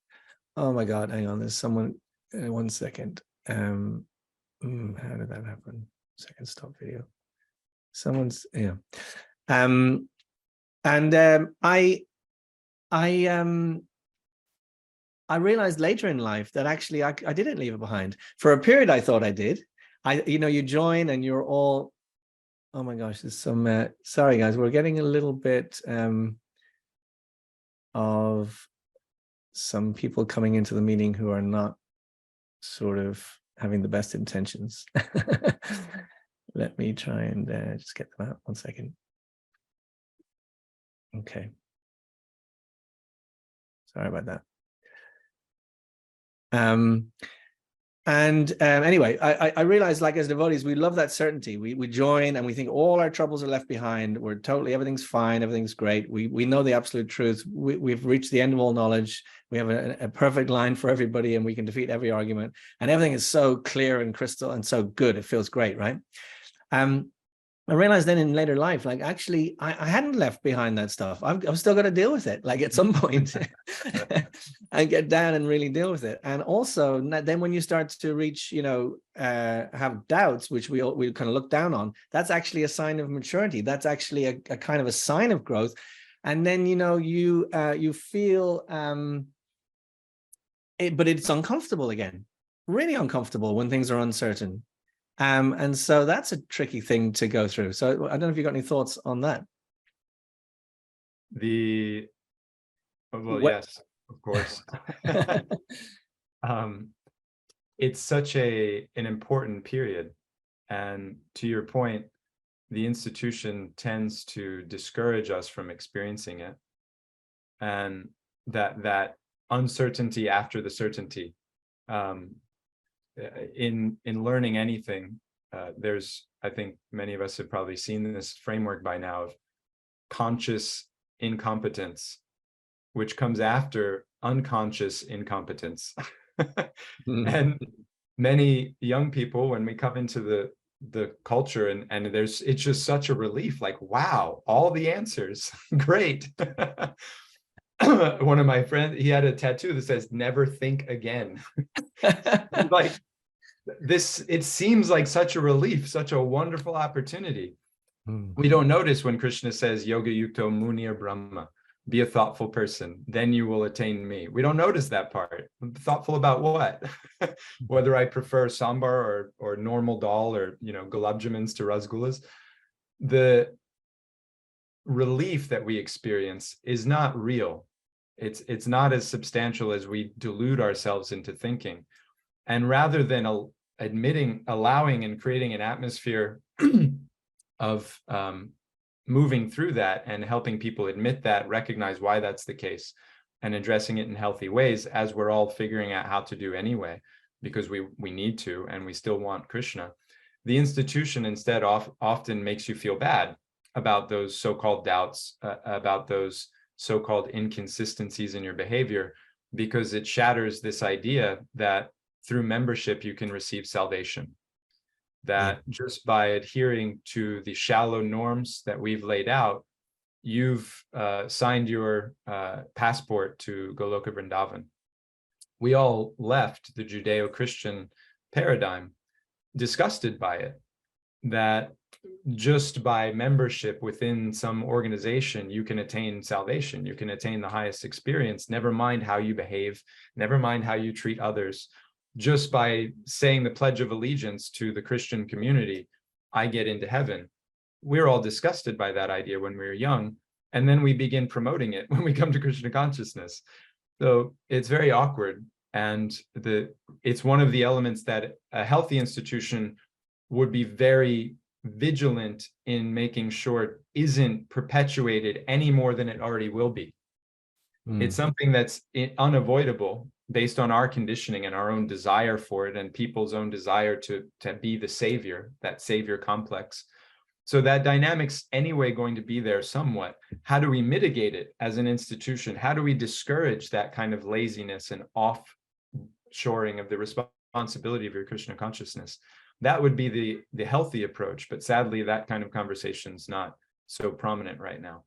Oh my God, hang on, there's someone, 1 second. How did that happen? Second, stop video. Someone's, yeah. And I realized later in life that actually I didn't leave it behind. For a period, I thought I did. You join and you're all, oh my gosh, there's some, sorry guys, we're getting a little bit of some people coming into the meeting who are not sort of having the best intentions. Let me try and just get them out. 1 second. Okay. Sorry about that. Anyway, I realized, like, as devotees, we love that certainty. We join and we think all our troubles are left behind. We're totally, everything's fine, everything's great. We know the absolute truth. We've reached the end of all knowledge. We have a perfect line for everybody, and we can defeat every argument. And everything is so clear and crystal and so good. It feels great, right? I realized then in later life, like, actually, I hadn't left behind that stuff. I've still got to deal with it. Like, at some point, and get down and really deal with it. And also, then when you start to reach, have doubts, which we kind of look down on, that's actually a sign of maturity. That's actually a kind of a sign of growth. And then, you feel, but it's uncomfortable again, really uncomfortable when things are uncertain. And so that's a tricky thing to go through. So I don't know if you got any thoughts on that. Yes, of course. It's such an important period. And to your point, the institution tends to discourage us from experiencing it. And that uncertainty after the certainty, in learning anything, there's, I think many of us have probably seen this framework by now of conscious incompetence, which comes after unconscious incompetence. And many young people, when we come into the culture and it's just such a relief, like, wow, all the answers, great. One of my friends, he had a tattoo that says, "Never think again." Like, this, it seems like such a relief, such a wonderful opportunity. We don't notice when Krishna says, "Yoga yukto munir brahma," be a thoughtful person, then you will attain me. We don't notice that part. Thoughtful about what? Whether I prefer sambar or normal dal, or gulab jamins to rasgullas. The relief that we experience is not real. It's not as substantial as we delude ourselves into thinking. And rather than allowing and creating an atmosphere of moving through that and helping people admit that, recognize why that's the case, and addressing it in healthy ways, as we're all figuring out how to do anyway, because we need to, and we still want Krishna. The institution instead often makes you feel bad about those so-called doubts, about those so-called inconsistencies in your behavior, because it shatters this idea that through membership you can receive salvation. That just by adhering to the shallow norms that we've laid out, you've signed your passport to Goloka Vrindavan. We all left the Judeo-Christian paradigm disgusted by it, that just by membership within some organization, you can attain salvation, you can attain the highest experience, never mind how you behave, never mind how you treat others. Just by saying the Pledge of Allegiance to the Christian community, I get into heaven. We're all disgusted by that idea when we were young, and then we begin promoting it when we come to Krishna consciousness. So it's very awkward, and it's one of the elements that a healthy institution would be very vigilant in making sure it isn't perpetuated any more than it already will be. It's something that's unavoidable based on our conditioning and our own desire for it, and people's own desire to be the savior, that savior complex. So that dynamic's anyway going to be there somewhat. How do we mitigate it as an institution? How do we discourage that kind of laziness and offshoring of the responsibility of your Krishna consciousness? That would be the healthy approach, but sadly that kind of conversation's not so prominent right now.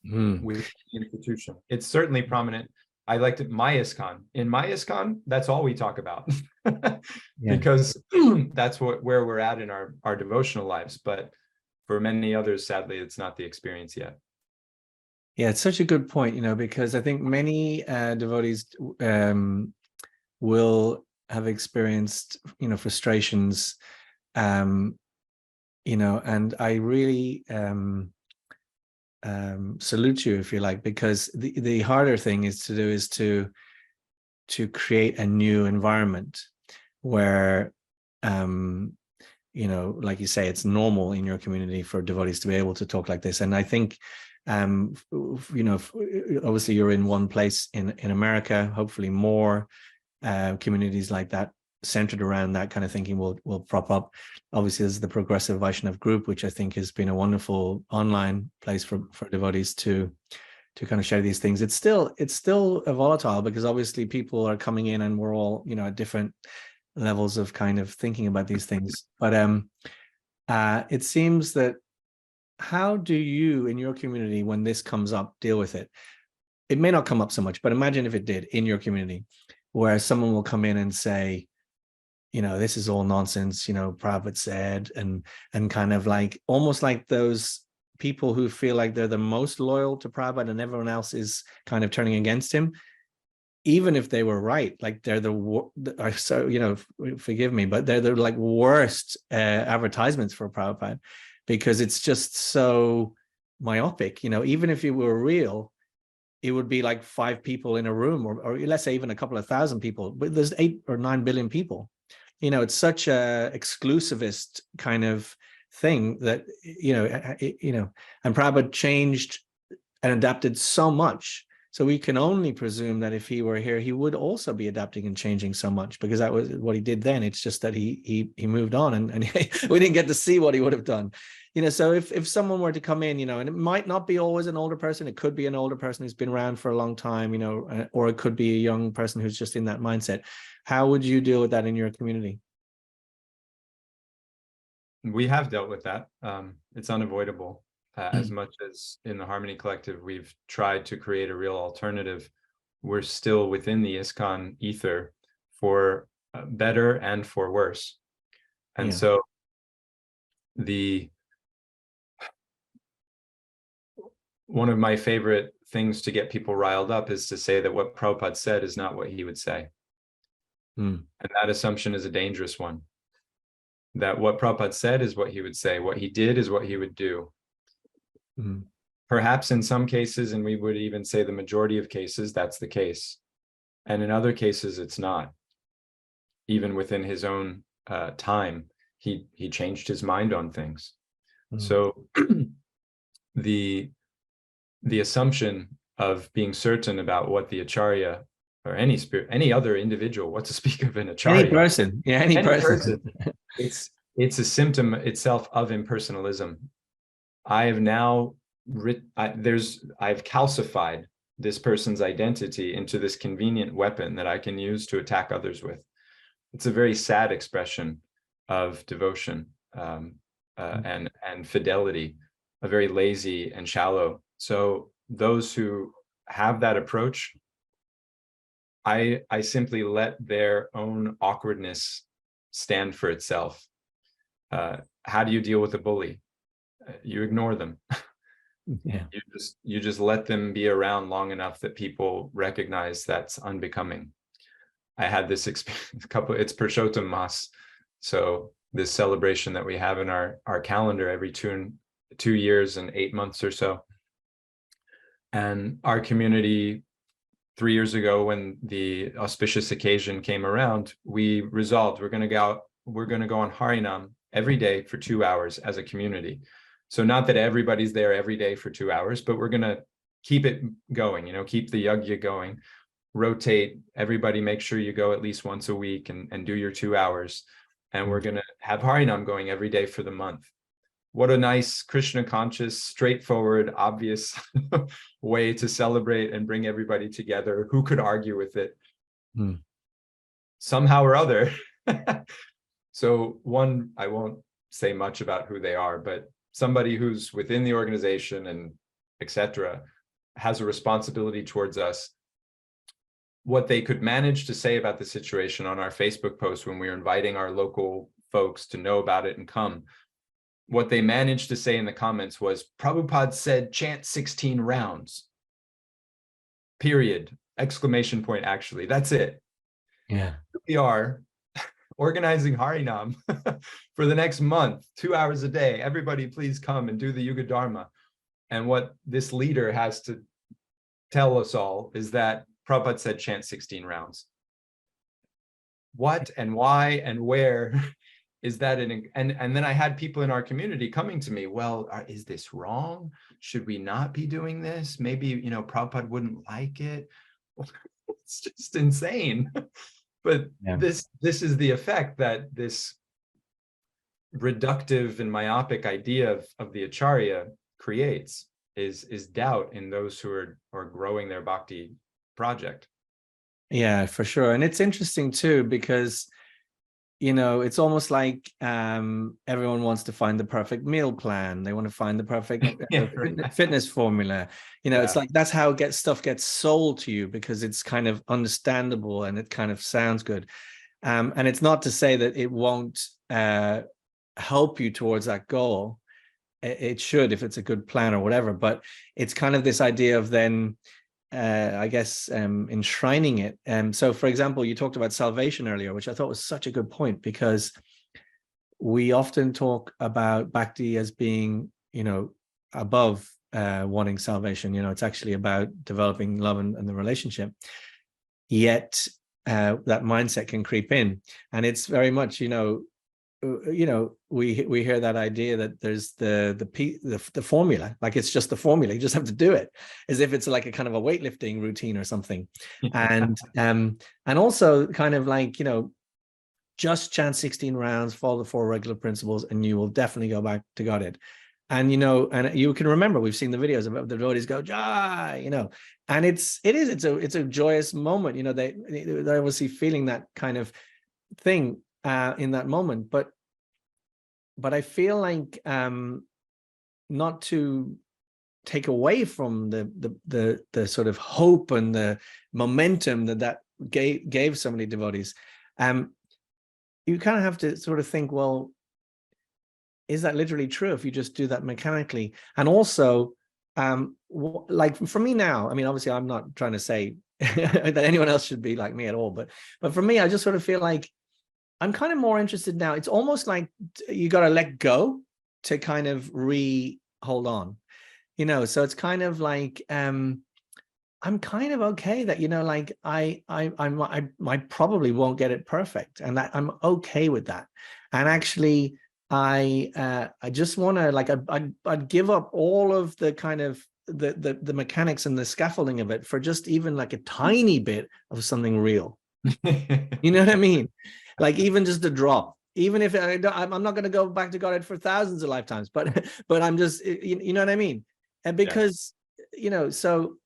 With the institution. It's certainly prominent. I liked it, my ISKCON. In my ISKCON, that's all we talk about. Because that's where we're at in our devotional lives. But for many others, sadly, it's not the experience yet. Yeah, it's such a good point, because I think many devotees will have experienced, frustrations, and I really salute you, if you like, because the harder thing is to create a new environment where, like you say, it's normal in your community for devotees to be able to talk like this. And I think, obviously you're in one place in America, hopefully more communities like that centered around that kind of thinking will prop up. Obviously, there's the Progressive Vaishnava group, which I think has been a wonderful online place for devotees to kind of share these things. It's still volatile because obviously people are coming in and we're all, at different levels of kind of thinking about these things. But it seems that, how do you in your community, when this comes up, deal with it? It may not come up so much, but imagine if it did in your community, where someone will come in and say, this is all nonsense, Prabhupada said, and kind of like, almost like those people who feel like they're the most loyal to Prabhupada and everyone else is kind of turning against him, even if they were right. Like they're so, forgive me, but they're the like worst advertisements for Prabhupada, because it's just so myopic. Even if you were real, it would be like 5 people in a room, or let's say even a couple of thousand people, but there's 8 or 9 billion people. It's such a exclusivist kind of thing that, and Prabhupada changed and adapted so much. So we can only presume that if he were here, he would also be adapting and changing so much, because that was what he did then. It's just that he moved on, and we didn't get to see what he would have done. So if someone were to come in, and it might not be always an older person, it could be an older person who's been around for a long time, or it could be a young person who's just in that mindset. How would you deal with that in your community? We have dealt with that. It's unavoidable. As much as in the Harmony Collective, we've tried to create a real alternative, we're still within the ISKCON ether for better and for worse. And so one of my favorite things to get people riled up is to say that what Prabhupada said is not what he would say. And that assumption is a dangerous one. That what Prabhupada said is what he would say. What he did is what he would do. Perhaps in some cases, and we would even say the majority of cases, that's the case. And in other cases, it's not. Even within his own time, he changed his mind on things. So the assumption of being certain about what the acharya or any other individual, what to speak of an acharya, any person. It's a symptom itself of impersonalism. I have now I've calcified this person's identity into this convenient weapon that I can use to attack others with. It's a very sad expression of devotion and fidelity, a very lazy and shallow. So those who have that approach, I simply let their own awkwardness stand for itself. How do you deal with a bully? You ignore them. You just let them be around long enough that people recognize that's unbecoming. I had this experience it's Purushottam Mas, so this celebration that we have in our calendar every 2 years and 8 months or so. And our community, 3 years ago, when the auspicious occasion came around, we resolved we're going to go on Harinam every day for 2 hours as a community. So not that everybody's there every day for 2 hours, but we're going to keep it going, keep the yagya going, rotate everybody, make sure you go at least once a week and do your 2 hours. And we're going to have Harinam going every day for the month. What a nice Krishna conscious, straightforward, obvious way to celebrate and bring everybody together. Who could argue with it? Somehow or other. So one, I won't say much about who they are, but somebody who's within the organization and etc. has a responsibility towards us. What they could manage to say about the situation on our Facebook post when we were inviting our local folks to know about it and come what they managed to say in the comments was, Prabhupada said chant 16 rounds. Period. Exclamation point, actually. That's it. Yeah. We are organizing Harinam for the next month, 2 hours a day. Everybody please come and do the Yuga Dharma. And what this leader has to tell us all is that Prabhupada said chant 16 rounds. What and why and where is that? And then I had people in our community coming to me, well, is this wrong? Should we not be doing this? Maybe, Prabhupada wouldn't like it. It's just insane. But Yeah. this is the effect that this reductive and myopic idea of the Acharya creates, is doubt in those who are growing their bhakti project. Yeah, for sure. And it's interesting too, because it's almost like everyone wants to find the perfect meal plan. They want to find the perfect fitness formula. It's like that's how stuff gets sold to you, because it's kind of understandable and it kind of sounds good. And it's not to say that it won't help you towards that goal. It should, if it's a good plan or whatever. But it's kind of this idea of then, I guess, enshrining it. So, for example, you talked about salvation earlier, which I thought was such a good point, because we often talk about bhakti as being, above wanting salvation. It's actually about developing love and the relationship. Yet that mindset can creep in, and it's very much, we hear that idea that there's the formula, like it's just the formula, you just have to do it, as if it's like a kind of a weightlifting routine or something. And also kind of like, just chant 16 rounds, follow the 4 regular principles, and you will definitely go back to Godhead. And and you can remember, we've seen the videos of the devotees go Jai, and it's a joyous moment. They're obviously feeling that kind of thing in that moment, but I feel like not to take away from the sort of hope and the momentum that gave so many devotees. You kind of have to sort of think, well, is that literally true if you just do that mechanically? And also, like for me now, I mean, obviously I'm not trying to say that anyone else should be like me at all, but for me, I just sort of feel like I'm kind of more interested now. It's almost like you got to let go to kind of hold on, so it's kind of like, I'm kind of okay that, like I probably won't get it perfect, and that I'm okay with that. And actually I just want to, like, I'd give up all of the kind of the mechanics and the scaffolding of it for just even like a tiny bit of something real. You know what I mean? Like even just a drop, even if I'm not going to go back to Godhead for thousands of lifetimes, but I'm just, you know what I mean? And because, so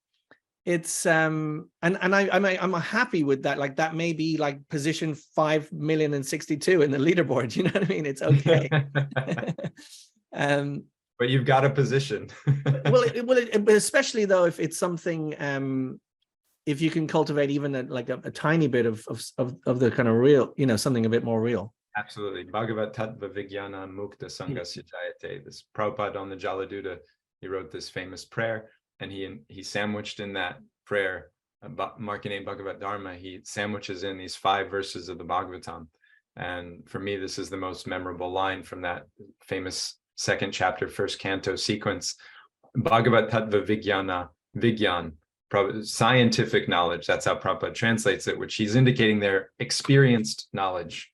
it's, and I'm happy with that. Like that may be like position 5,062,000 in the leaderboard. You know what I mean? It's okay. But you've got a position. But especially though, if it's something, if you can cultivate even a tiny bit of the kind of real, something a bit more real. Absolutely. Bhagavat Tattva Vijnana Mukta Sangasya Jayate. This Prabhupada on the Jaladuta, he wrote this famous prayer, and he sandwiched in that prayer, Markine Bhagavat Dharma, he sandwiches in these 5 verses of the Bhagavatam. And for me, this is the most memorable line from that famous 2nd chapter, 1st canto sequence. Bhagavat Tattva Vijnana, Vigyan, scientific knowledge. That's how Prabhupada translates it, which he's indicating their experienced knowledge.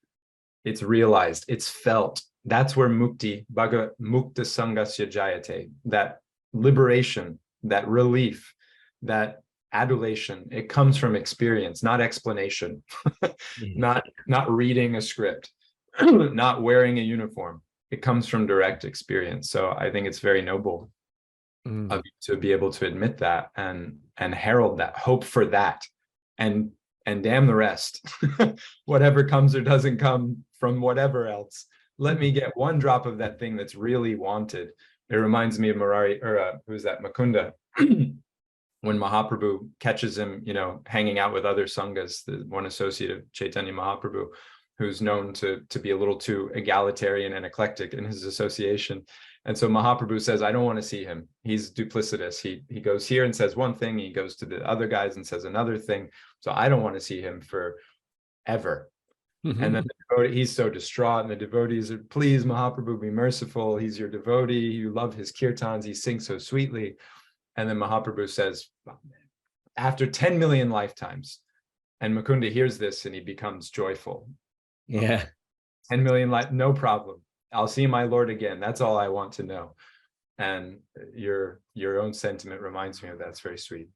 It's realized, it's felt. That's where mukti, Bhagavat Mukta Sangasya Jayate, that liberation, that relief, that adulation, it comes from experience, not explanation, not reading a script, not wearing a uniform. It comes from direct experience. So I think it's very noble of you to be able to admit that and herald that, hope for that, and damn the rest. Whatever comes or doesn't come from whatever else, let me get one drop of that thing that's really wanted. It reminds me of who's that, Mukunda, when Mahaprabhu catches him, hanging out with other sanghas, the one associate of Chaitanya Mahaprabhu, who's known to be a little too egalitarian and eclectic in his association. And so Mahaprabhu says, I don't want to see him. He's duplicitous. He goes here and says one thing, he goes to the other guys and says another thing. So I don't want to see him forever. And then he's so distraught, and the devotees are, please, Mahaprabhu, be merciful. He's your devotee. You love his kirtans. He sings so sweetly. And then Mahaprabhu says, after 10 million lifetimes, and Mukunda hears this and he becomes joyful. Yeah. 10 million no problem. I'll see my Lord again. That's all I want to know. And your own sentiment reminds me of that. It's very sweet.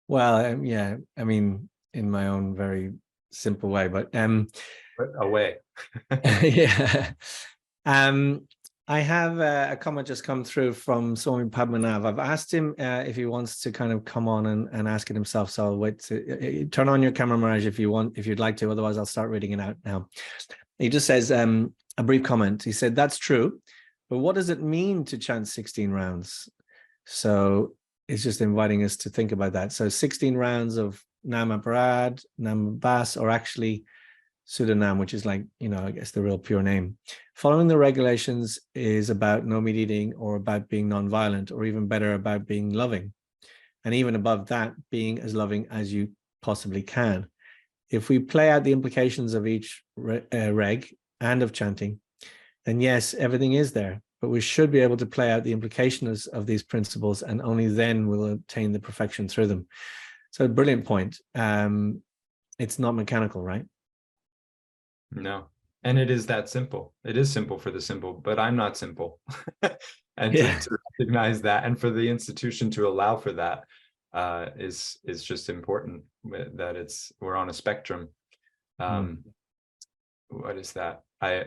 Well, yeah, I mean, in my own very simple way, but away. yeah. I have a comment just come through from Swami Padmanabh. I've asked him if he wants to kind of come on and ask it himself. So I'll wait to turn on your camera, Miraj, if you'd like to. Otherwise, I'll start reading it out now. He just says a brief comment. He said, that's true, but what does it mean to chant 16 rounds? So it's just inviting us to think about that. So 16 rounds of Nama Parad, Nama Bas, or actually Sudanam, which is like, I guess the real pure name. Following the regulations is about no meat eating, or about being non-violent, or even better, about being loving. And even above that, being as loving as you possibly can. If we play out the implications of each reg and of chanting, then yes, everything is there. But we should be able to play out the implications of these principles, and only then we'll obtain the perfection through them. So brilliant point. It's not mechanical, right? No. And it is that simple. It is simple for the simple, but I'm not simple. And to recognize that, and for the institution to allow for that is just important, that we're on a spectrum. What is that? I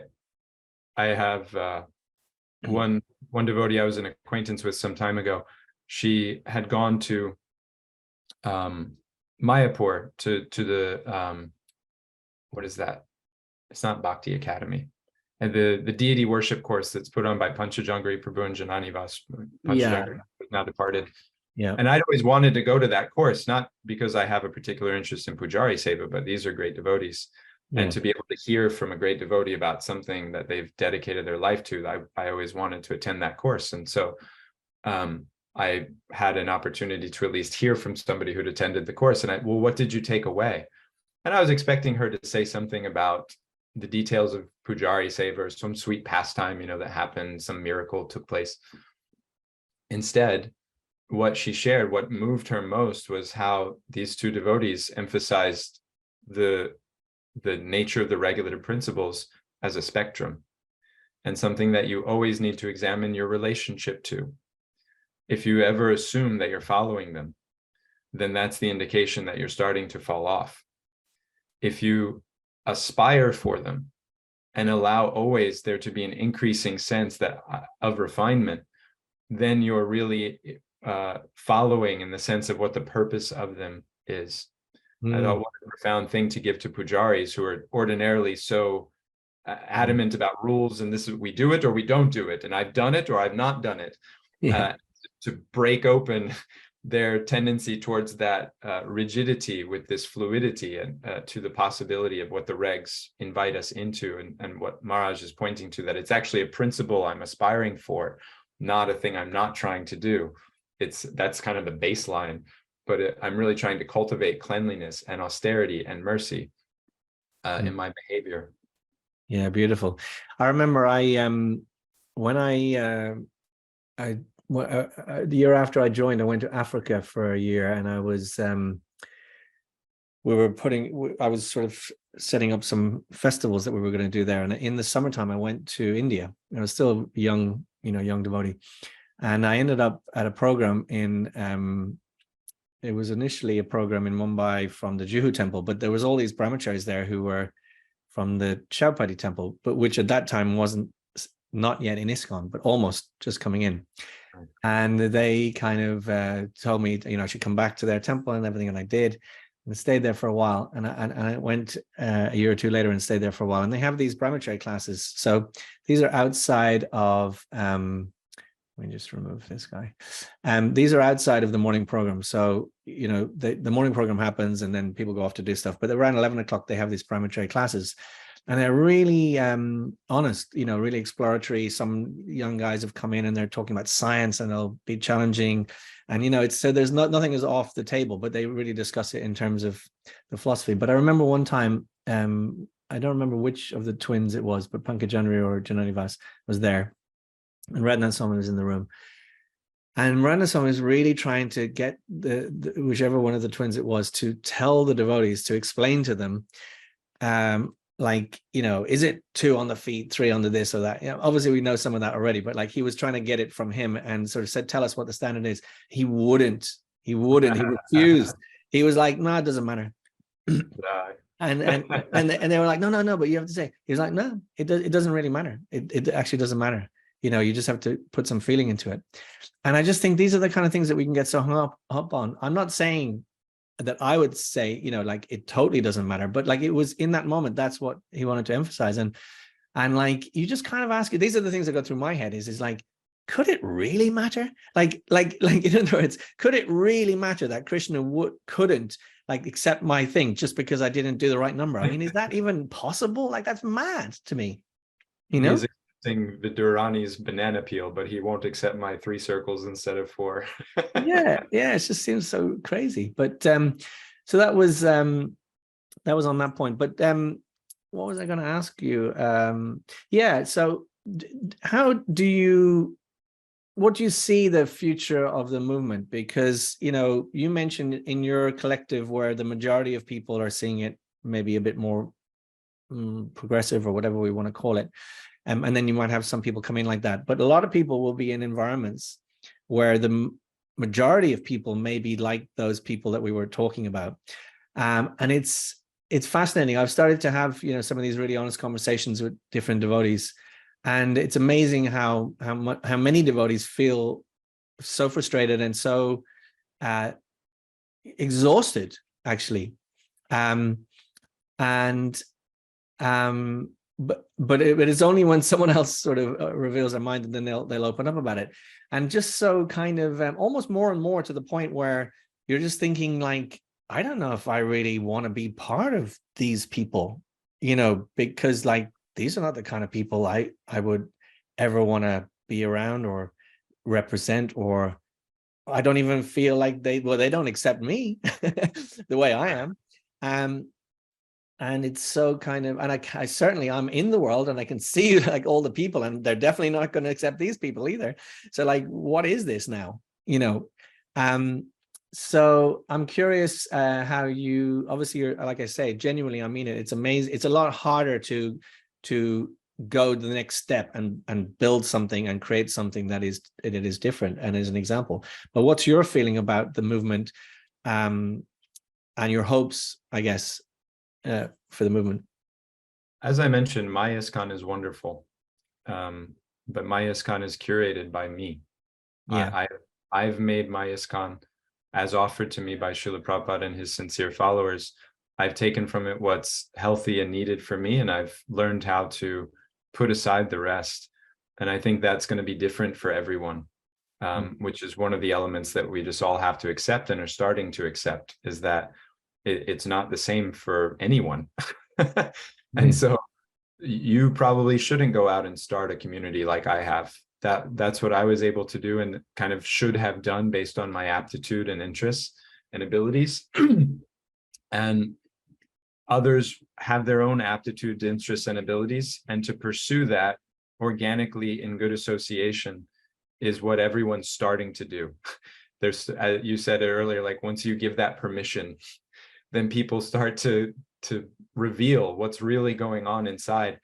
have one devotee I was an acquaintance with some time ago. She had gone to Mayapur to the what is that? It's not Bhakti Academy, and the deity worship course that's put on by Panchajangari Prabhu and Janani Vas. Panchajangari is now departed. Yeah. And I'd always wanted to go to that course, not because I have a particular interest in Pujari Seva, but these are great devotees. Yeah. And to be able to hear from a great devotee about something that they've dedicated their life to, I always wanted to attend that course. And so I had an opportunity to at least hear from somebody who'd attended the course. And what did you take away? And I was expecting her to say something about the details of Pujari Seva, some sweet pastime, that happened, some miracle took place. Instead, what she shared, what moved her most, was how these two devotees emphasized the nature of the regulative principles as a spectrum, and something that you always need to examine your relationship to. If you ever assume that you're following them, then that's the indication that you're starting to fall off. If you aspire for them and allow always there to be an increasing sense of refinement, then you're really following in the sense of what the purpose of them is. I thought what a profound thing to give to pujaris who are ordinarily so adamant about rules, and this is, we do it or we don't do it, and I've done it or I've not done it. To break open their tendency towards that rigidity with this fluidity, and to the possibility of what the regs invite us into, and what Maharaj is pointing to, that it's actually a principle I'm aspiring for, not a thing I'm not trying to do. That's kind of the baseline, but I'm really trying to cultivate cleanliness and austerity and mercy in my behavior. Yeah, beautiful. I remember the year after I joined, I went to Africa for a year, and I was I was sort of setting up some festivals that we were going to do there. And in the summertime, I went to India. I was still young devotee, and I ended up at a program in. It was initially a program in Mumbai from the Juhu temple, but there was all these brahmacharis there who were from the Chowpatty temple, but which at that time wasn't, not yet in ISKCON, but almost just coming in. And they kind of told me, I should come back to their temple and everything, and I did, and I stayed there for a while. And I went a year or two later and stayed there for a while. And they have these brahmachari classes. So these are outside of, let me just remove this guy. These are outside of the morning program. So, the morning program happens and then people go off to do stuff. But around 11 o'clock, they have these brahmachari classes. And they're really honest, really exploratory. Some young guys have come in and they're talking about science, and they'll be challenging. And it's so there's nothing is off the table, but they really discuss it in terms of the philosophy. But I remember one time, I don't remember which of the twins it was, but Pankajandri or Janani was there, and Radhanath Swami was in the room. And Radhanath Swami was really trying to get the whichever one of the twins it was to tell the devotees, to explain to them, is it 2 on the feet, 3 on the this or that? Obviously we know some of that already, but like he was trying to get it from him and sort of said, tell us what the standard is. He refused. He was like, no, it doesn't matter. And they were like, no, but you have to say. He was like, no, it doesn't really matter. It actually doesn't matter. You just have to put some feeling into it. And I just think these are the kind of things that we can get so hung up on. I'm not saying that I would say, like it totally doesn't matter, but like it was in that moment, that's what he wanted to emphasize. And like, you just kind of ask it. These are the things that go through my head is like, could it really matter? Like in other words, could it really matter that Krishna couldn't like accept my thing just because I didn't do the right number? I mean, is that even possible? Like, that's mad to me, He's accepting Vidurani's banana peel, but he won't accept my 3 circles instead of 4. yeah, it just seems so crazy. But so that was on that point. But what was I going to ask you? So what do you see the future of the movement? Because you mentioned in your collective where the majority of people are seeing it maybe a bit more progressive or whatever we want to call it, and then you might have some people come in like that, but a lot of people will be in environments where the majority of people may be like those people that we were talking about, and it's fascinating. I've started to have some of these really honest conversations with different devotees, and it's amazing how many devotees feel so frustrated and so exhausted, actually, but it's only when someone else sort of reveals their mind, and then they'll open up about it, and just so kind of almost more and more to the point where you're just thinking like, I don't know if I really want to be part of these people, because like these are not the kind of people I would ever want to be around or represent, or I don't even feel like they don't accept me the way I am. And it's so kind of, and I certainly, I'm in the world and I can see like all the people, and they're definitely not going to accept these people either. So like, what is this now? So I'm curious how you, obviously you're, like I say, genuinely, I mean it, it's amazing. It's a lot harder to go to the next step and build something and create something that is different and is an example. But what's your feeling about the movement and your hopes, I guess, for the movement? As I mentioned, my ISKCON is wonderful, but my ISKCON is curated by me. Yeah, I've made my ISKCON as offered to me by Srila Prabhupada and his sincere followers. I've taken from it what's healthy and needed for me, and I've learned how to put aside the rest. And I think that's going to be different for everyone, which is one of the elements that we just all have to accept and are starting to accept, is that it's not the same for anyone. And so you probably shouldn't go out and start a community like I have. That's what I was able to do and kind of should have done based on my aptitude and interests and abilities. And others have their own aptitudes, interests, and abilities, and to pursue that organically in good association is what everyone's starting to do. There's, you said it earlier, like once you give that permission, then people start to reveal what's really going on inside.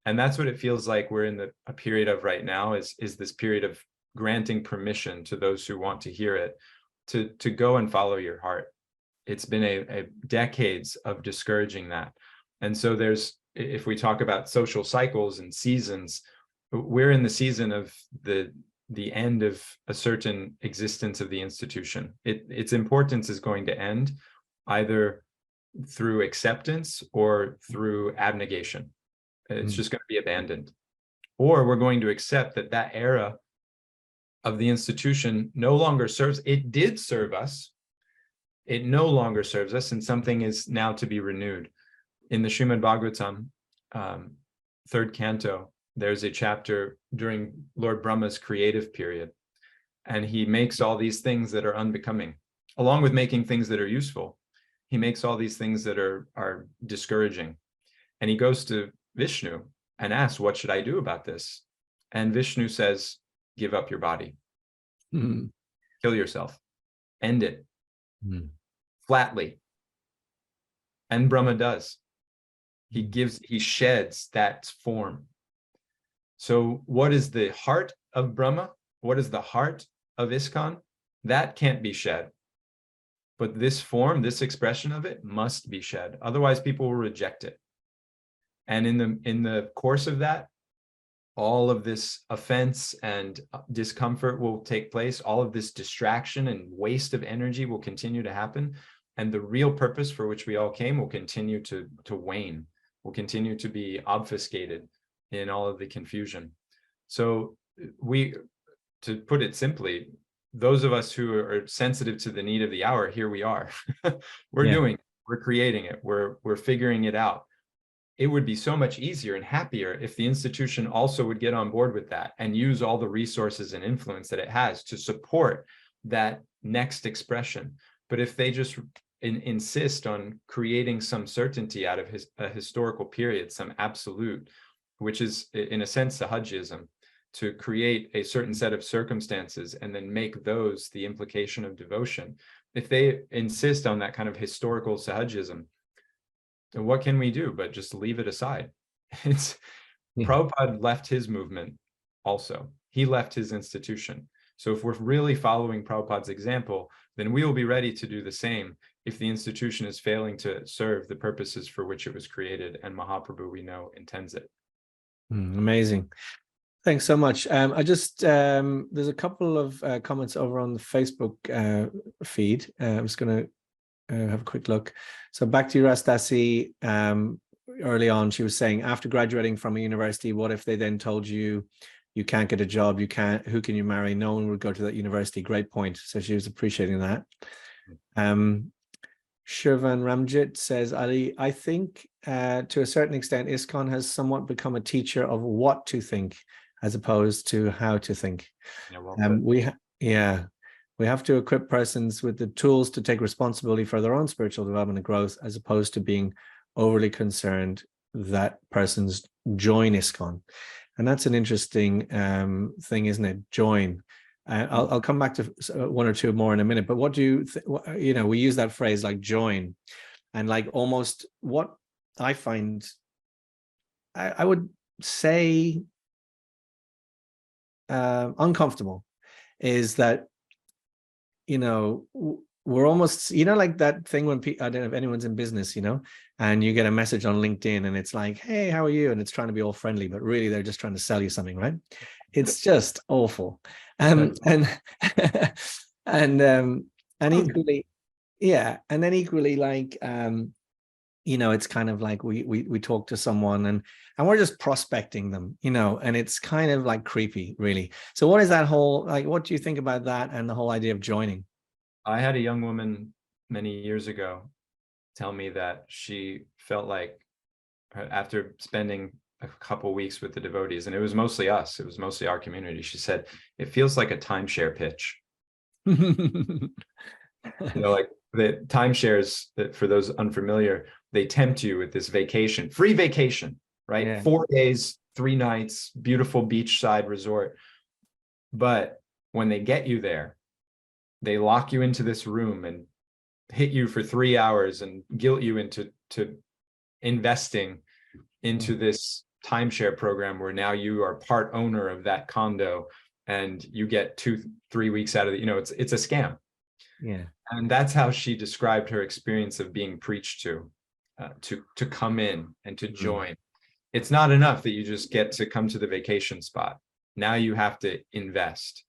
And that's what it feels like we're in a period of right now, is this period of granting permission to those who want to hear it, to go and follow your heart. It's been a decades of discouraging that. And so if we talk about social cycles and seasons, we're in the season of the end of a certain existence of the institution. Its importance is going to end either through acceptance or through abnegation. It's just going to be abandoned. Or we're going to accept that era of the institution no longer serves. It did serve us. It no longer serves us, and something is now to be renewed. In the Srimad Bhagavatam, third canto, there's a chapter during Lord Brahma's creative period, and he makes all these things that are unbecoming, along with making things that are useful. He makes all these things that are discouraging. And he goes to Vishnu and asks, what should I do about this? And Vishnu says, give up your body. Mm. Kill yourself. End it. Mm. Flatly. And Brahma does. He sheds that form. So what is the heart of Brahma? What is the heart of ISKCON? That can't be shed. But this form, this expression of it must be shed. Otherwise, people will reject it. And in the course of that, all of this offense and discomfort will take place. All of this distraction and waste of energy will continue to happen. And the real purpose for which we all came will continue to wane, will continue to be obfuscated in all of the confusion. So to put it simply, those of us who are sensitive to the need of the hour, here we are. We're creating it, we're figuring it out. It would be so much easier and happier if the institution also would get on board with that and use all the resources and influence that it has to support that next expression. But if they just insist on creating some certainty out of a historical period, some absolute, which is in a sense Sahajism, to create a certain set of circumstances and then make those the implication of devotion. If they insist on that kind of historical Sahajism, then what can we do but just leave it aside? Prabhupada left his movement also. He left his institution. So if we're really following Prabhupada's example, then we will be ready to do the same if the institution is failing to serve the purposes for which it was created, and Mahaprabhu, we know, intends it. Amazing. Thanks so much. I just, there's a couple of comments over on the Facebook feed. I'm just going to have a quick look. So back to you, Rastasi. Early on, she was saying, after graduating from a university, what if they then told you, you can't get a job, who can you marry? No one would go to that university. Great point. So she was appreciating that. Shirvan Ramjit says, Ali, I think to a certain extent, ISKCON has somewhat become a teacher of what to think as opposed to how to think. We have to equip persons with the tools to take responsibility for their own spiritual development and growth, as opposed to being overly concerned that persons join ISKCON. And that's an interesting thing, isn't it? Join. I'll come back to one or two more in a minute, but what do you we use that phrase like join, and like almost what I find, I would say uncomfortable is that, we're almost, like that thing when people, I don't know if anyone's in business, and you get a message on LinkedIn and it's like, hey, how are you? And it's trying to be all friendly, but really they're just trying to sell you something, right? It's just awful. And equally, and then equally, like, it's kind of like we talk to someone and we're just prospecting them, and it's kind of like creepy, really. So what is that whole, like, what do you think about that and the whole idea of joining? I had a young woman many years ago tell me that she felt like, after spending a couple weeks with the devotees, and it was mostly us, it was mostly our community, she said, it feels like a timeshare pitch. Like the timeshares, that for those unfamiliar, they tempt you with this vacation, free vacation, right? Yeah. 4 days, 3 nights, beautiful beachside resort. But when they get you there, they lock you into this room and hit you for 3 hours and guilt you into investing into this timeshare program where now you are part owner of that condo and you get 2-3 weeks out of it. It's a scam. Yeah. And that's how she described her experience of being preached to come in and to join. It's not enough that you just get to come to the vacation spot. Now you have to invest.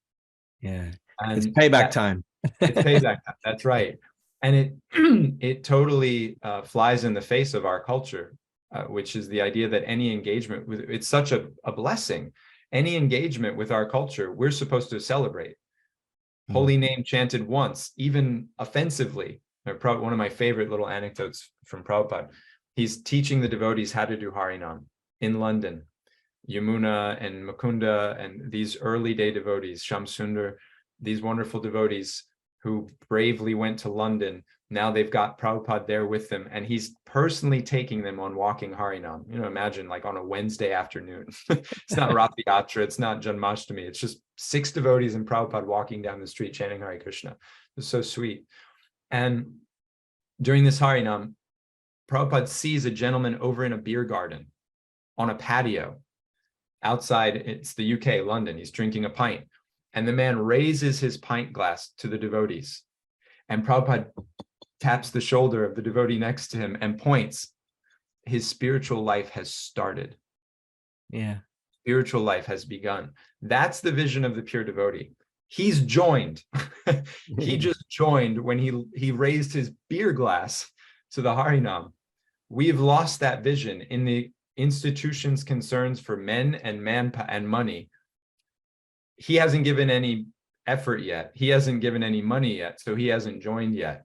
Yeah. And it's payback time. It's payback time. That's right. And it totally flies in the face of our culture, which is the idea that any engagement with, it's such a blessing. Any engagement with our culture, we're supposed to celebrate. Holy name chanted once, even offensively. One of my favorite little anecdotes from Prabhupada. He's teaching the devotees how to do Harinam. in London. Yamuna and Mukunda and these early day devotees, Shamsundar, these wonderful devotees who bravely went to London. Now they've got Prabhupada there with them, and he's personally taking them on walking Harinam. You know, imagine like on a Wednesday afternoon. It's not Rath Yatra, it's not Janmashtami. It's just 6 devotees and Prabhupada walking down the street chanting Hare Krishna. It's so sweet. And during this Harinam, Prabhupada sees a gentleman over in a beer garden on a patio outside. It's the UK, London. He's drinking a pint. And the man raises his pint glass to the devotees. And Prabhupada taps the shoulder of the devotee next to him and points. His spiritual life has started. Yeah. Spiritual life has begun. That's the vision of the pure devotee. He's joined. He just joined when he raised his beer glass to the Harinam. We've lost that vision in the institution's concerns for men and money. He hasn't given any effort yet. He hasn't given any money yet, so he hasn't joined yet.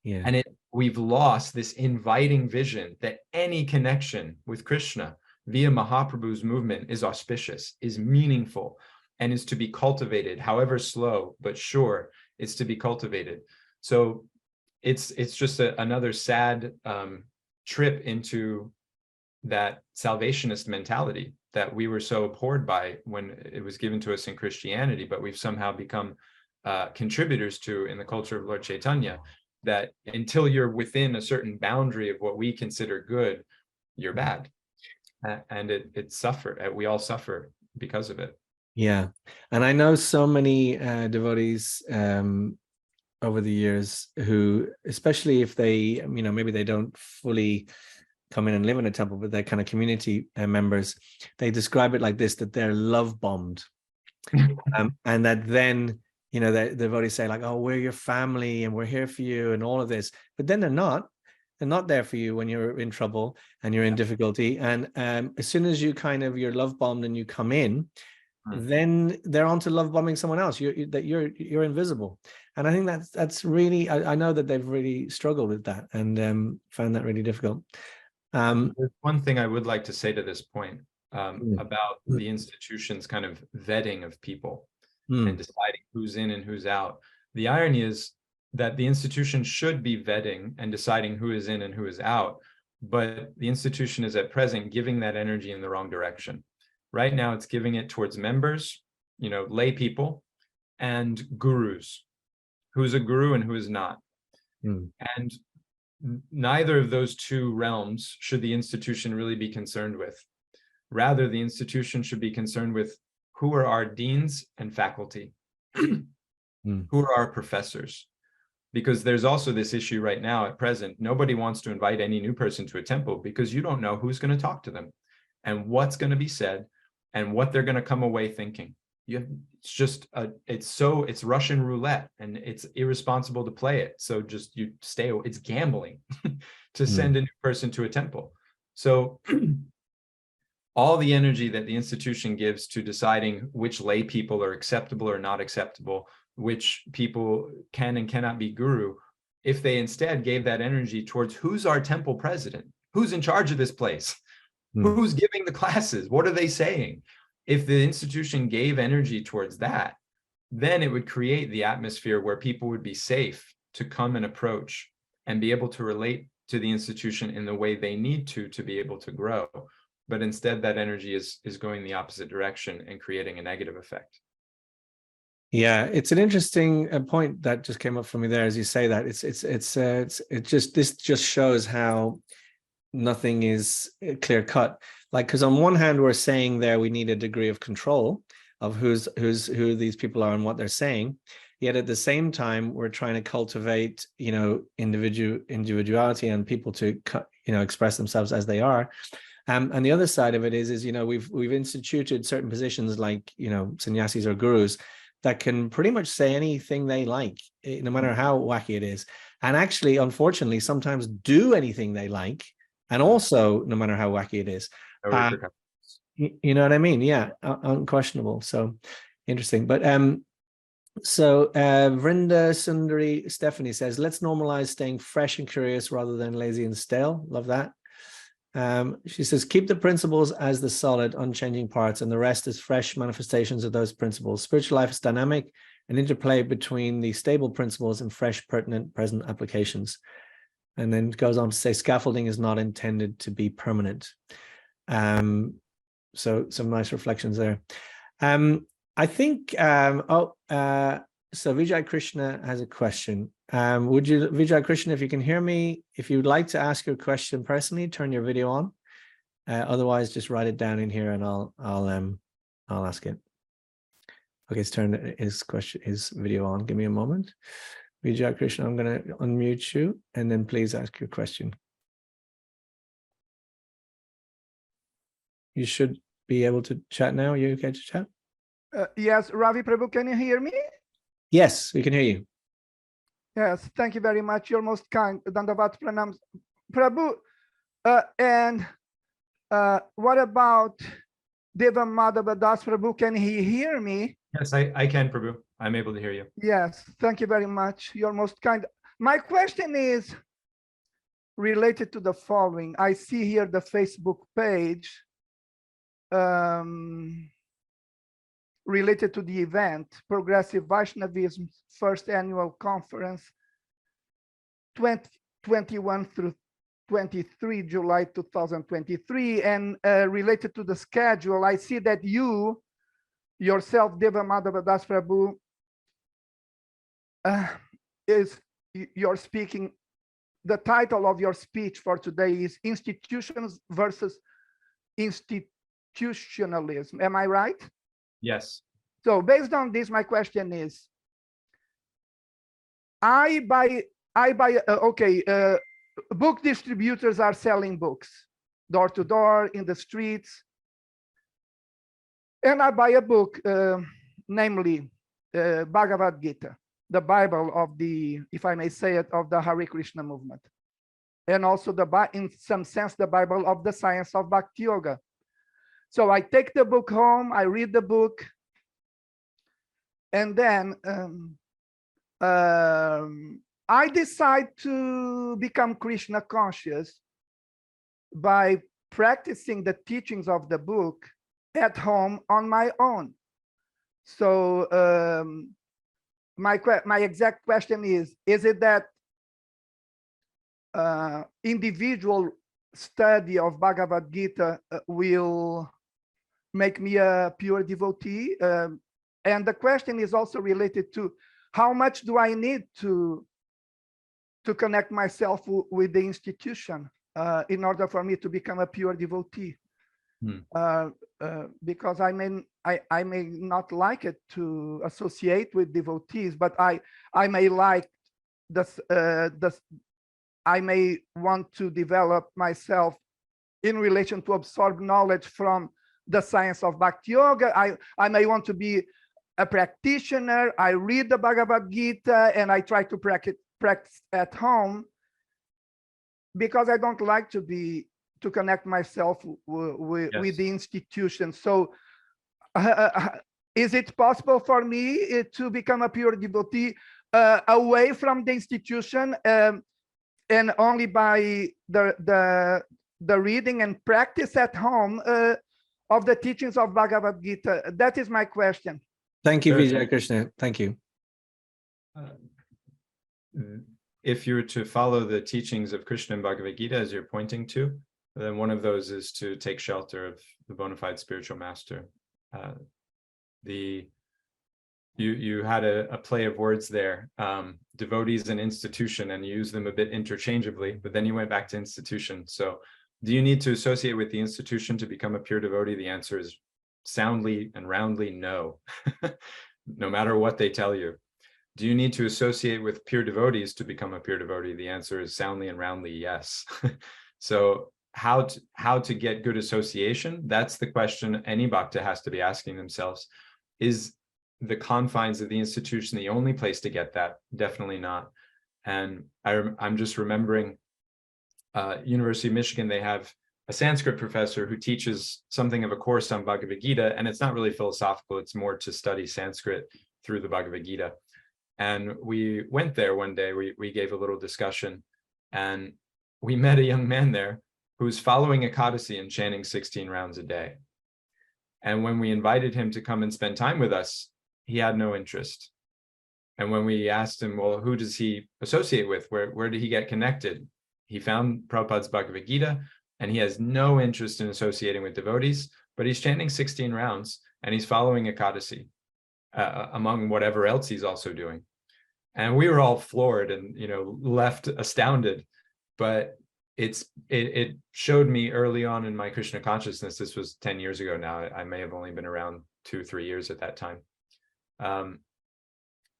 Yeah. And we've lost this inviting vision that any connection with Krishna via Mahaprabhu's movement is auspicious, is meaningful, and is to be cultivated, however slow, but sure, it's to be cultivated. So it's just another sad trip into that salvationist mentality that we were so abhorred by when it was given to us in Christianity, but we've somehow become contributors to in the culture of Lord Chaitanya, that until you're within a certain boundary of what we consider good, you're bad. And we all suffer because of it. Yeah. And I know so many devotees over the years who, especially if they, maybe they don't fully come in and live in a temple, but they're kind of community members, they describe it like this, that they're love bombed. And that then, the devotees say like, oh, we're your family and we're here for you and all of this. But then they're not there for you when you're in trouble and you're in difficulty. And as soon as you're love bombed and you come in, then they're on to love bombing someone else. You're invisible. And I think that's really, I know that they've really struggled with that and found that really difficult. There's one thing I would like to say to this point about the institution's kind of vetting of people and deciding who's in and who's out. The irony is that the institution should be vetting and deciding who is in and who is out, but the institution is at present giving that energy in the wrong direction. Right now, it's giving it towards members, lay people, and gurus. Who's a guru and who is not. And neither of those two realms should the institution really be concerned with. Rather, the institution should be concerned with who are our deans and faculty, who are our professors. Because there's also this issue right now at present. Nobody wants to invite any new person to a temple because you don't know who's going to talk to them and what's going to be said and what they're going to come away thinking. It's Russian roulette and it's irresponsible to play it. So just it's gambling to send a new person to a temple. So all the energy that the institution gives to deciding which lay people are acceptable or not acceptable, which people can and cannot be guru, if they instead gave that energy towards who's our temple president, who's in charge of this place, who's giving the classes, what are they saying? If the institution gave energy towards that, then it would create the atmosphere where people would be safe to come and approach and be able to relate to the institution in the way they need to be able to grow. But instead, that energy is going the opposite direction and creating a negative effect. Yeah, it's an interesting point that just came up for me there as you say that. This just shows how nothing is clear cut. Like, because on one hand, we're saying there we need a degree of control of who these people are and what they're saying. Yet at the same time, we're trying to cultivate, individuality and people to, express themselves as they are. And the other side of it is we've instituted certain positions like, sannyasis or gurus that can pretty much say anything they like, no matter how wacky it is. And actually, unfortunately, sometimes do anything they like. And also, no matter how wacky it is. You know what I mean? Yeah, unquestionable. So interesting. But Vrinda Sundari Stephanie says, let's normalize staying fresh and curious rather than lazy and stale. Love that. She says, keep the principles as the solid, unchanging parts, and the rest is fresh manifestations of those principles. Spiritual life is dynamic, an interplay between the stable principles and fresh, pertinent, present applications. And then it goes on to say, scaffolding is not intended to be permanent. So some nice reflections there. I think, so Vijay Krishna has a question. Would you, Vijay Krishna, if you can hear me, if you would like to ask your question personally, turn your video on. Otherwise, just write it down in here and I'll ask it. Okay, it's turned his video on. Give me a moment. Vijay Krishna, I'm going to unmute you and then please ask your question. You should be able to chat now. Are you okay to chat? Yes, Ravi Prabhu, can you hear me? Yes, we can hear you. Yes, thank you very much. You're most kind. Dandavat Pranam Prabhu. What about Deva Madhava Das Prabhu? Can he hear me? Yes, I can, Prabhu. I'm able to hear you. Yes, thank you very much. You're most kind. My question is related to the following. I see here the Facebook page related to the event, Progressive Vaishnavism First Annual Conference, 21 through 23 July 2023, and related to the schedule, I see that you yourself, Deva Madhava Das Prabhu, you're speaking. The title of your speech for today is Institutions versus Institutionalism. Am I right? Yes. So based on this, my question is, book distributors are selling books door to door in the streets, and I buy a book, namely Bhagavad Gita, the Bible of the, if I may say it, of the Hare Krishna movement, and also in some sense the Bible of the science of Bhakti Yoga. So I take the book home, I read the book, and then I decide to become Krishna conscious by practicing the teachings of the book at home on my own. So my exact question is it that individual study of Bhagavad Gita will make me a pure devotee? And the question is also related to how much do I need to connect myself with the institution in order for me to become a pure devotee? Because I may not like it to associate with devotees, but I may like this. I may want to develop myself in relation to absorb knowledge from the science of Bhakti Yoga. I may want to be a practitioner. I read the Bhagavad Gita and I try to practice at home because I don't like to connect myself with the institution. So is it possible for me to become a pure devotee away from the institution and only by the reading and practice at home of the teachings of Bhagavad Gita? That is my question. Thank you, Vijay Krishna. Thank you. If you were to follow the teachings of Krishna and Bhagavad Gita as you're pointing to, then one of those is to take shelter of the bona fide spiritual master. You had a play of words there, devotees and institution, and you use them a bit interchangeably, but then you went back to institution. So do you need to associate with the institution to become a pure devotee? The answer is soundly and roundly no, no matter what they tell you. Do you need to associate with pure devotees to become a pure devotee? The answer is soundly and roundly yes. So how to get good association? That's the question any bhakta has to be asking themselves. Is the confines of the institution the only place to get that? Definitely not. And I'm just remembering University of Michigan, they have a Sanskrit professor who teaches something of a course on Bhagavad Gita, and it's not really philosophical, it's more to study Sanskrit through the Bhagavad Gita. And we went there one day, we gave a little discussion, and we met a young man there who's following Ekadasi and chanting 16 rounds a day. And when we invited him to come and spend time with us, he had no interest. And when we asked him, well, who does he associate with? Where did he get connected? He found Prabhupada's Bhagavad Gita, and he has no interest in associating with devotees, but he's chanting 16 rounds and he's following Ekadasi, among whatever else he's also doing. And we were all floored and, left astounded. But it showed me early on in my Krishna consciousness, this was 10 years ago now, I may have only been around 2-3 years at that time.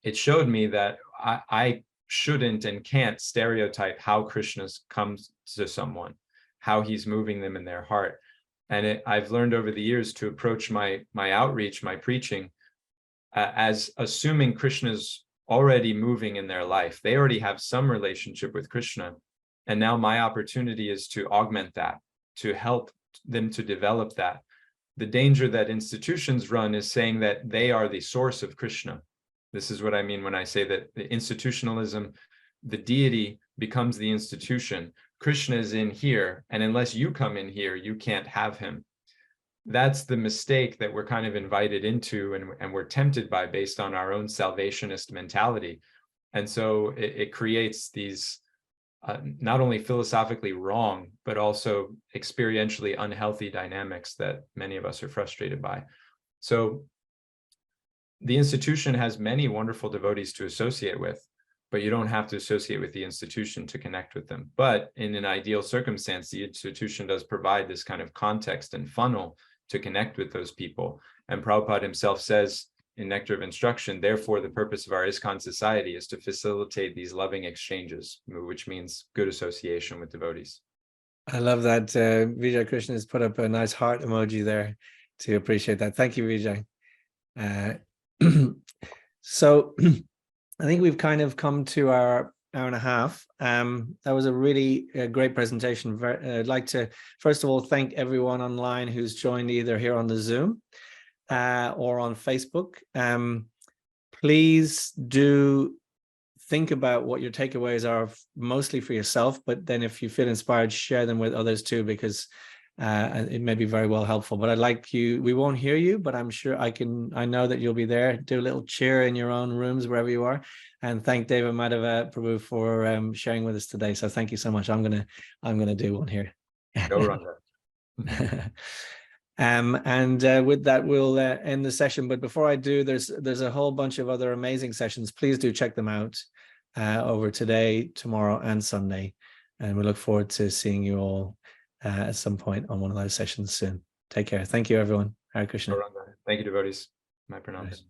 It showed me that I shouldn't and can't stereotype how Krishna comes to someone, how he's moving them in their heart. And I've learned over the years to approach my outreach, my preaching, as assuming Krishna's already moving in their life. They already have some relationship with Krishna. And now my opportunity is to augment that, to help them to develop that. The danger that institutions run is saying that they are the source of Krishna. This is what I mean when I say that the institutionalism, the deity becomes the institution. Krishna is in here, and unless you come in here, you can't have him. That's the mistake that we're kind of invited into and we're tempted by based on our own salvationist mentality. And so it creates these not only philosophically wrong, but also experientially unhealthy dynamics that many of us are frustrated by. So the institution has many wonderful devotees to associate with, but you don't have to associate with the institution to connect with them. But in an ideal circumstance, the institution does provide this kind of context and funnel to connect with those people. And Prabhupada himself says in Nectar of Instruction, therefore, the purpose of our ISKCON society is to facilitate these loving exchanges, which means good association with devotees. I love that. Vijay Krishna has put up a nice heart emoji there to appreciate that. Thank you, Vijay. So I think we've kind of come to our hour and a half. That was a really great presentation. I'd like to, first of all, thank everyone online who's joined either here on the Zoom or on Facebook. Please do think about what your takeaways are, mostly for yourself, but then if you feel inspired, share them with others too, because it may be very well helpful. But I'd like you, we won't hear you, but I'm sure I know that you'll be there. Do a little cheer in your own rooms, wherever you are. And thank Deva, Madhava, Prabhu for sharing with us today. So thank you so much. I'm gonna do one here. Go run that. And with that, we'll end the session. But before I do, there's a whole bunch of other amazing sessions. Please do check them out over today, tomorrow, and Sunday. And we look forward to seeing you all at some point on one of those sessions soon. Take care. Thank you, everyone. Hare Krishna. Thank you, devotees. My pranams. Right.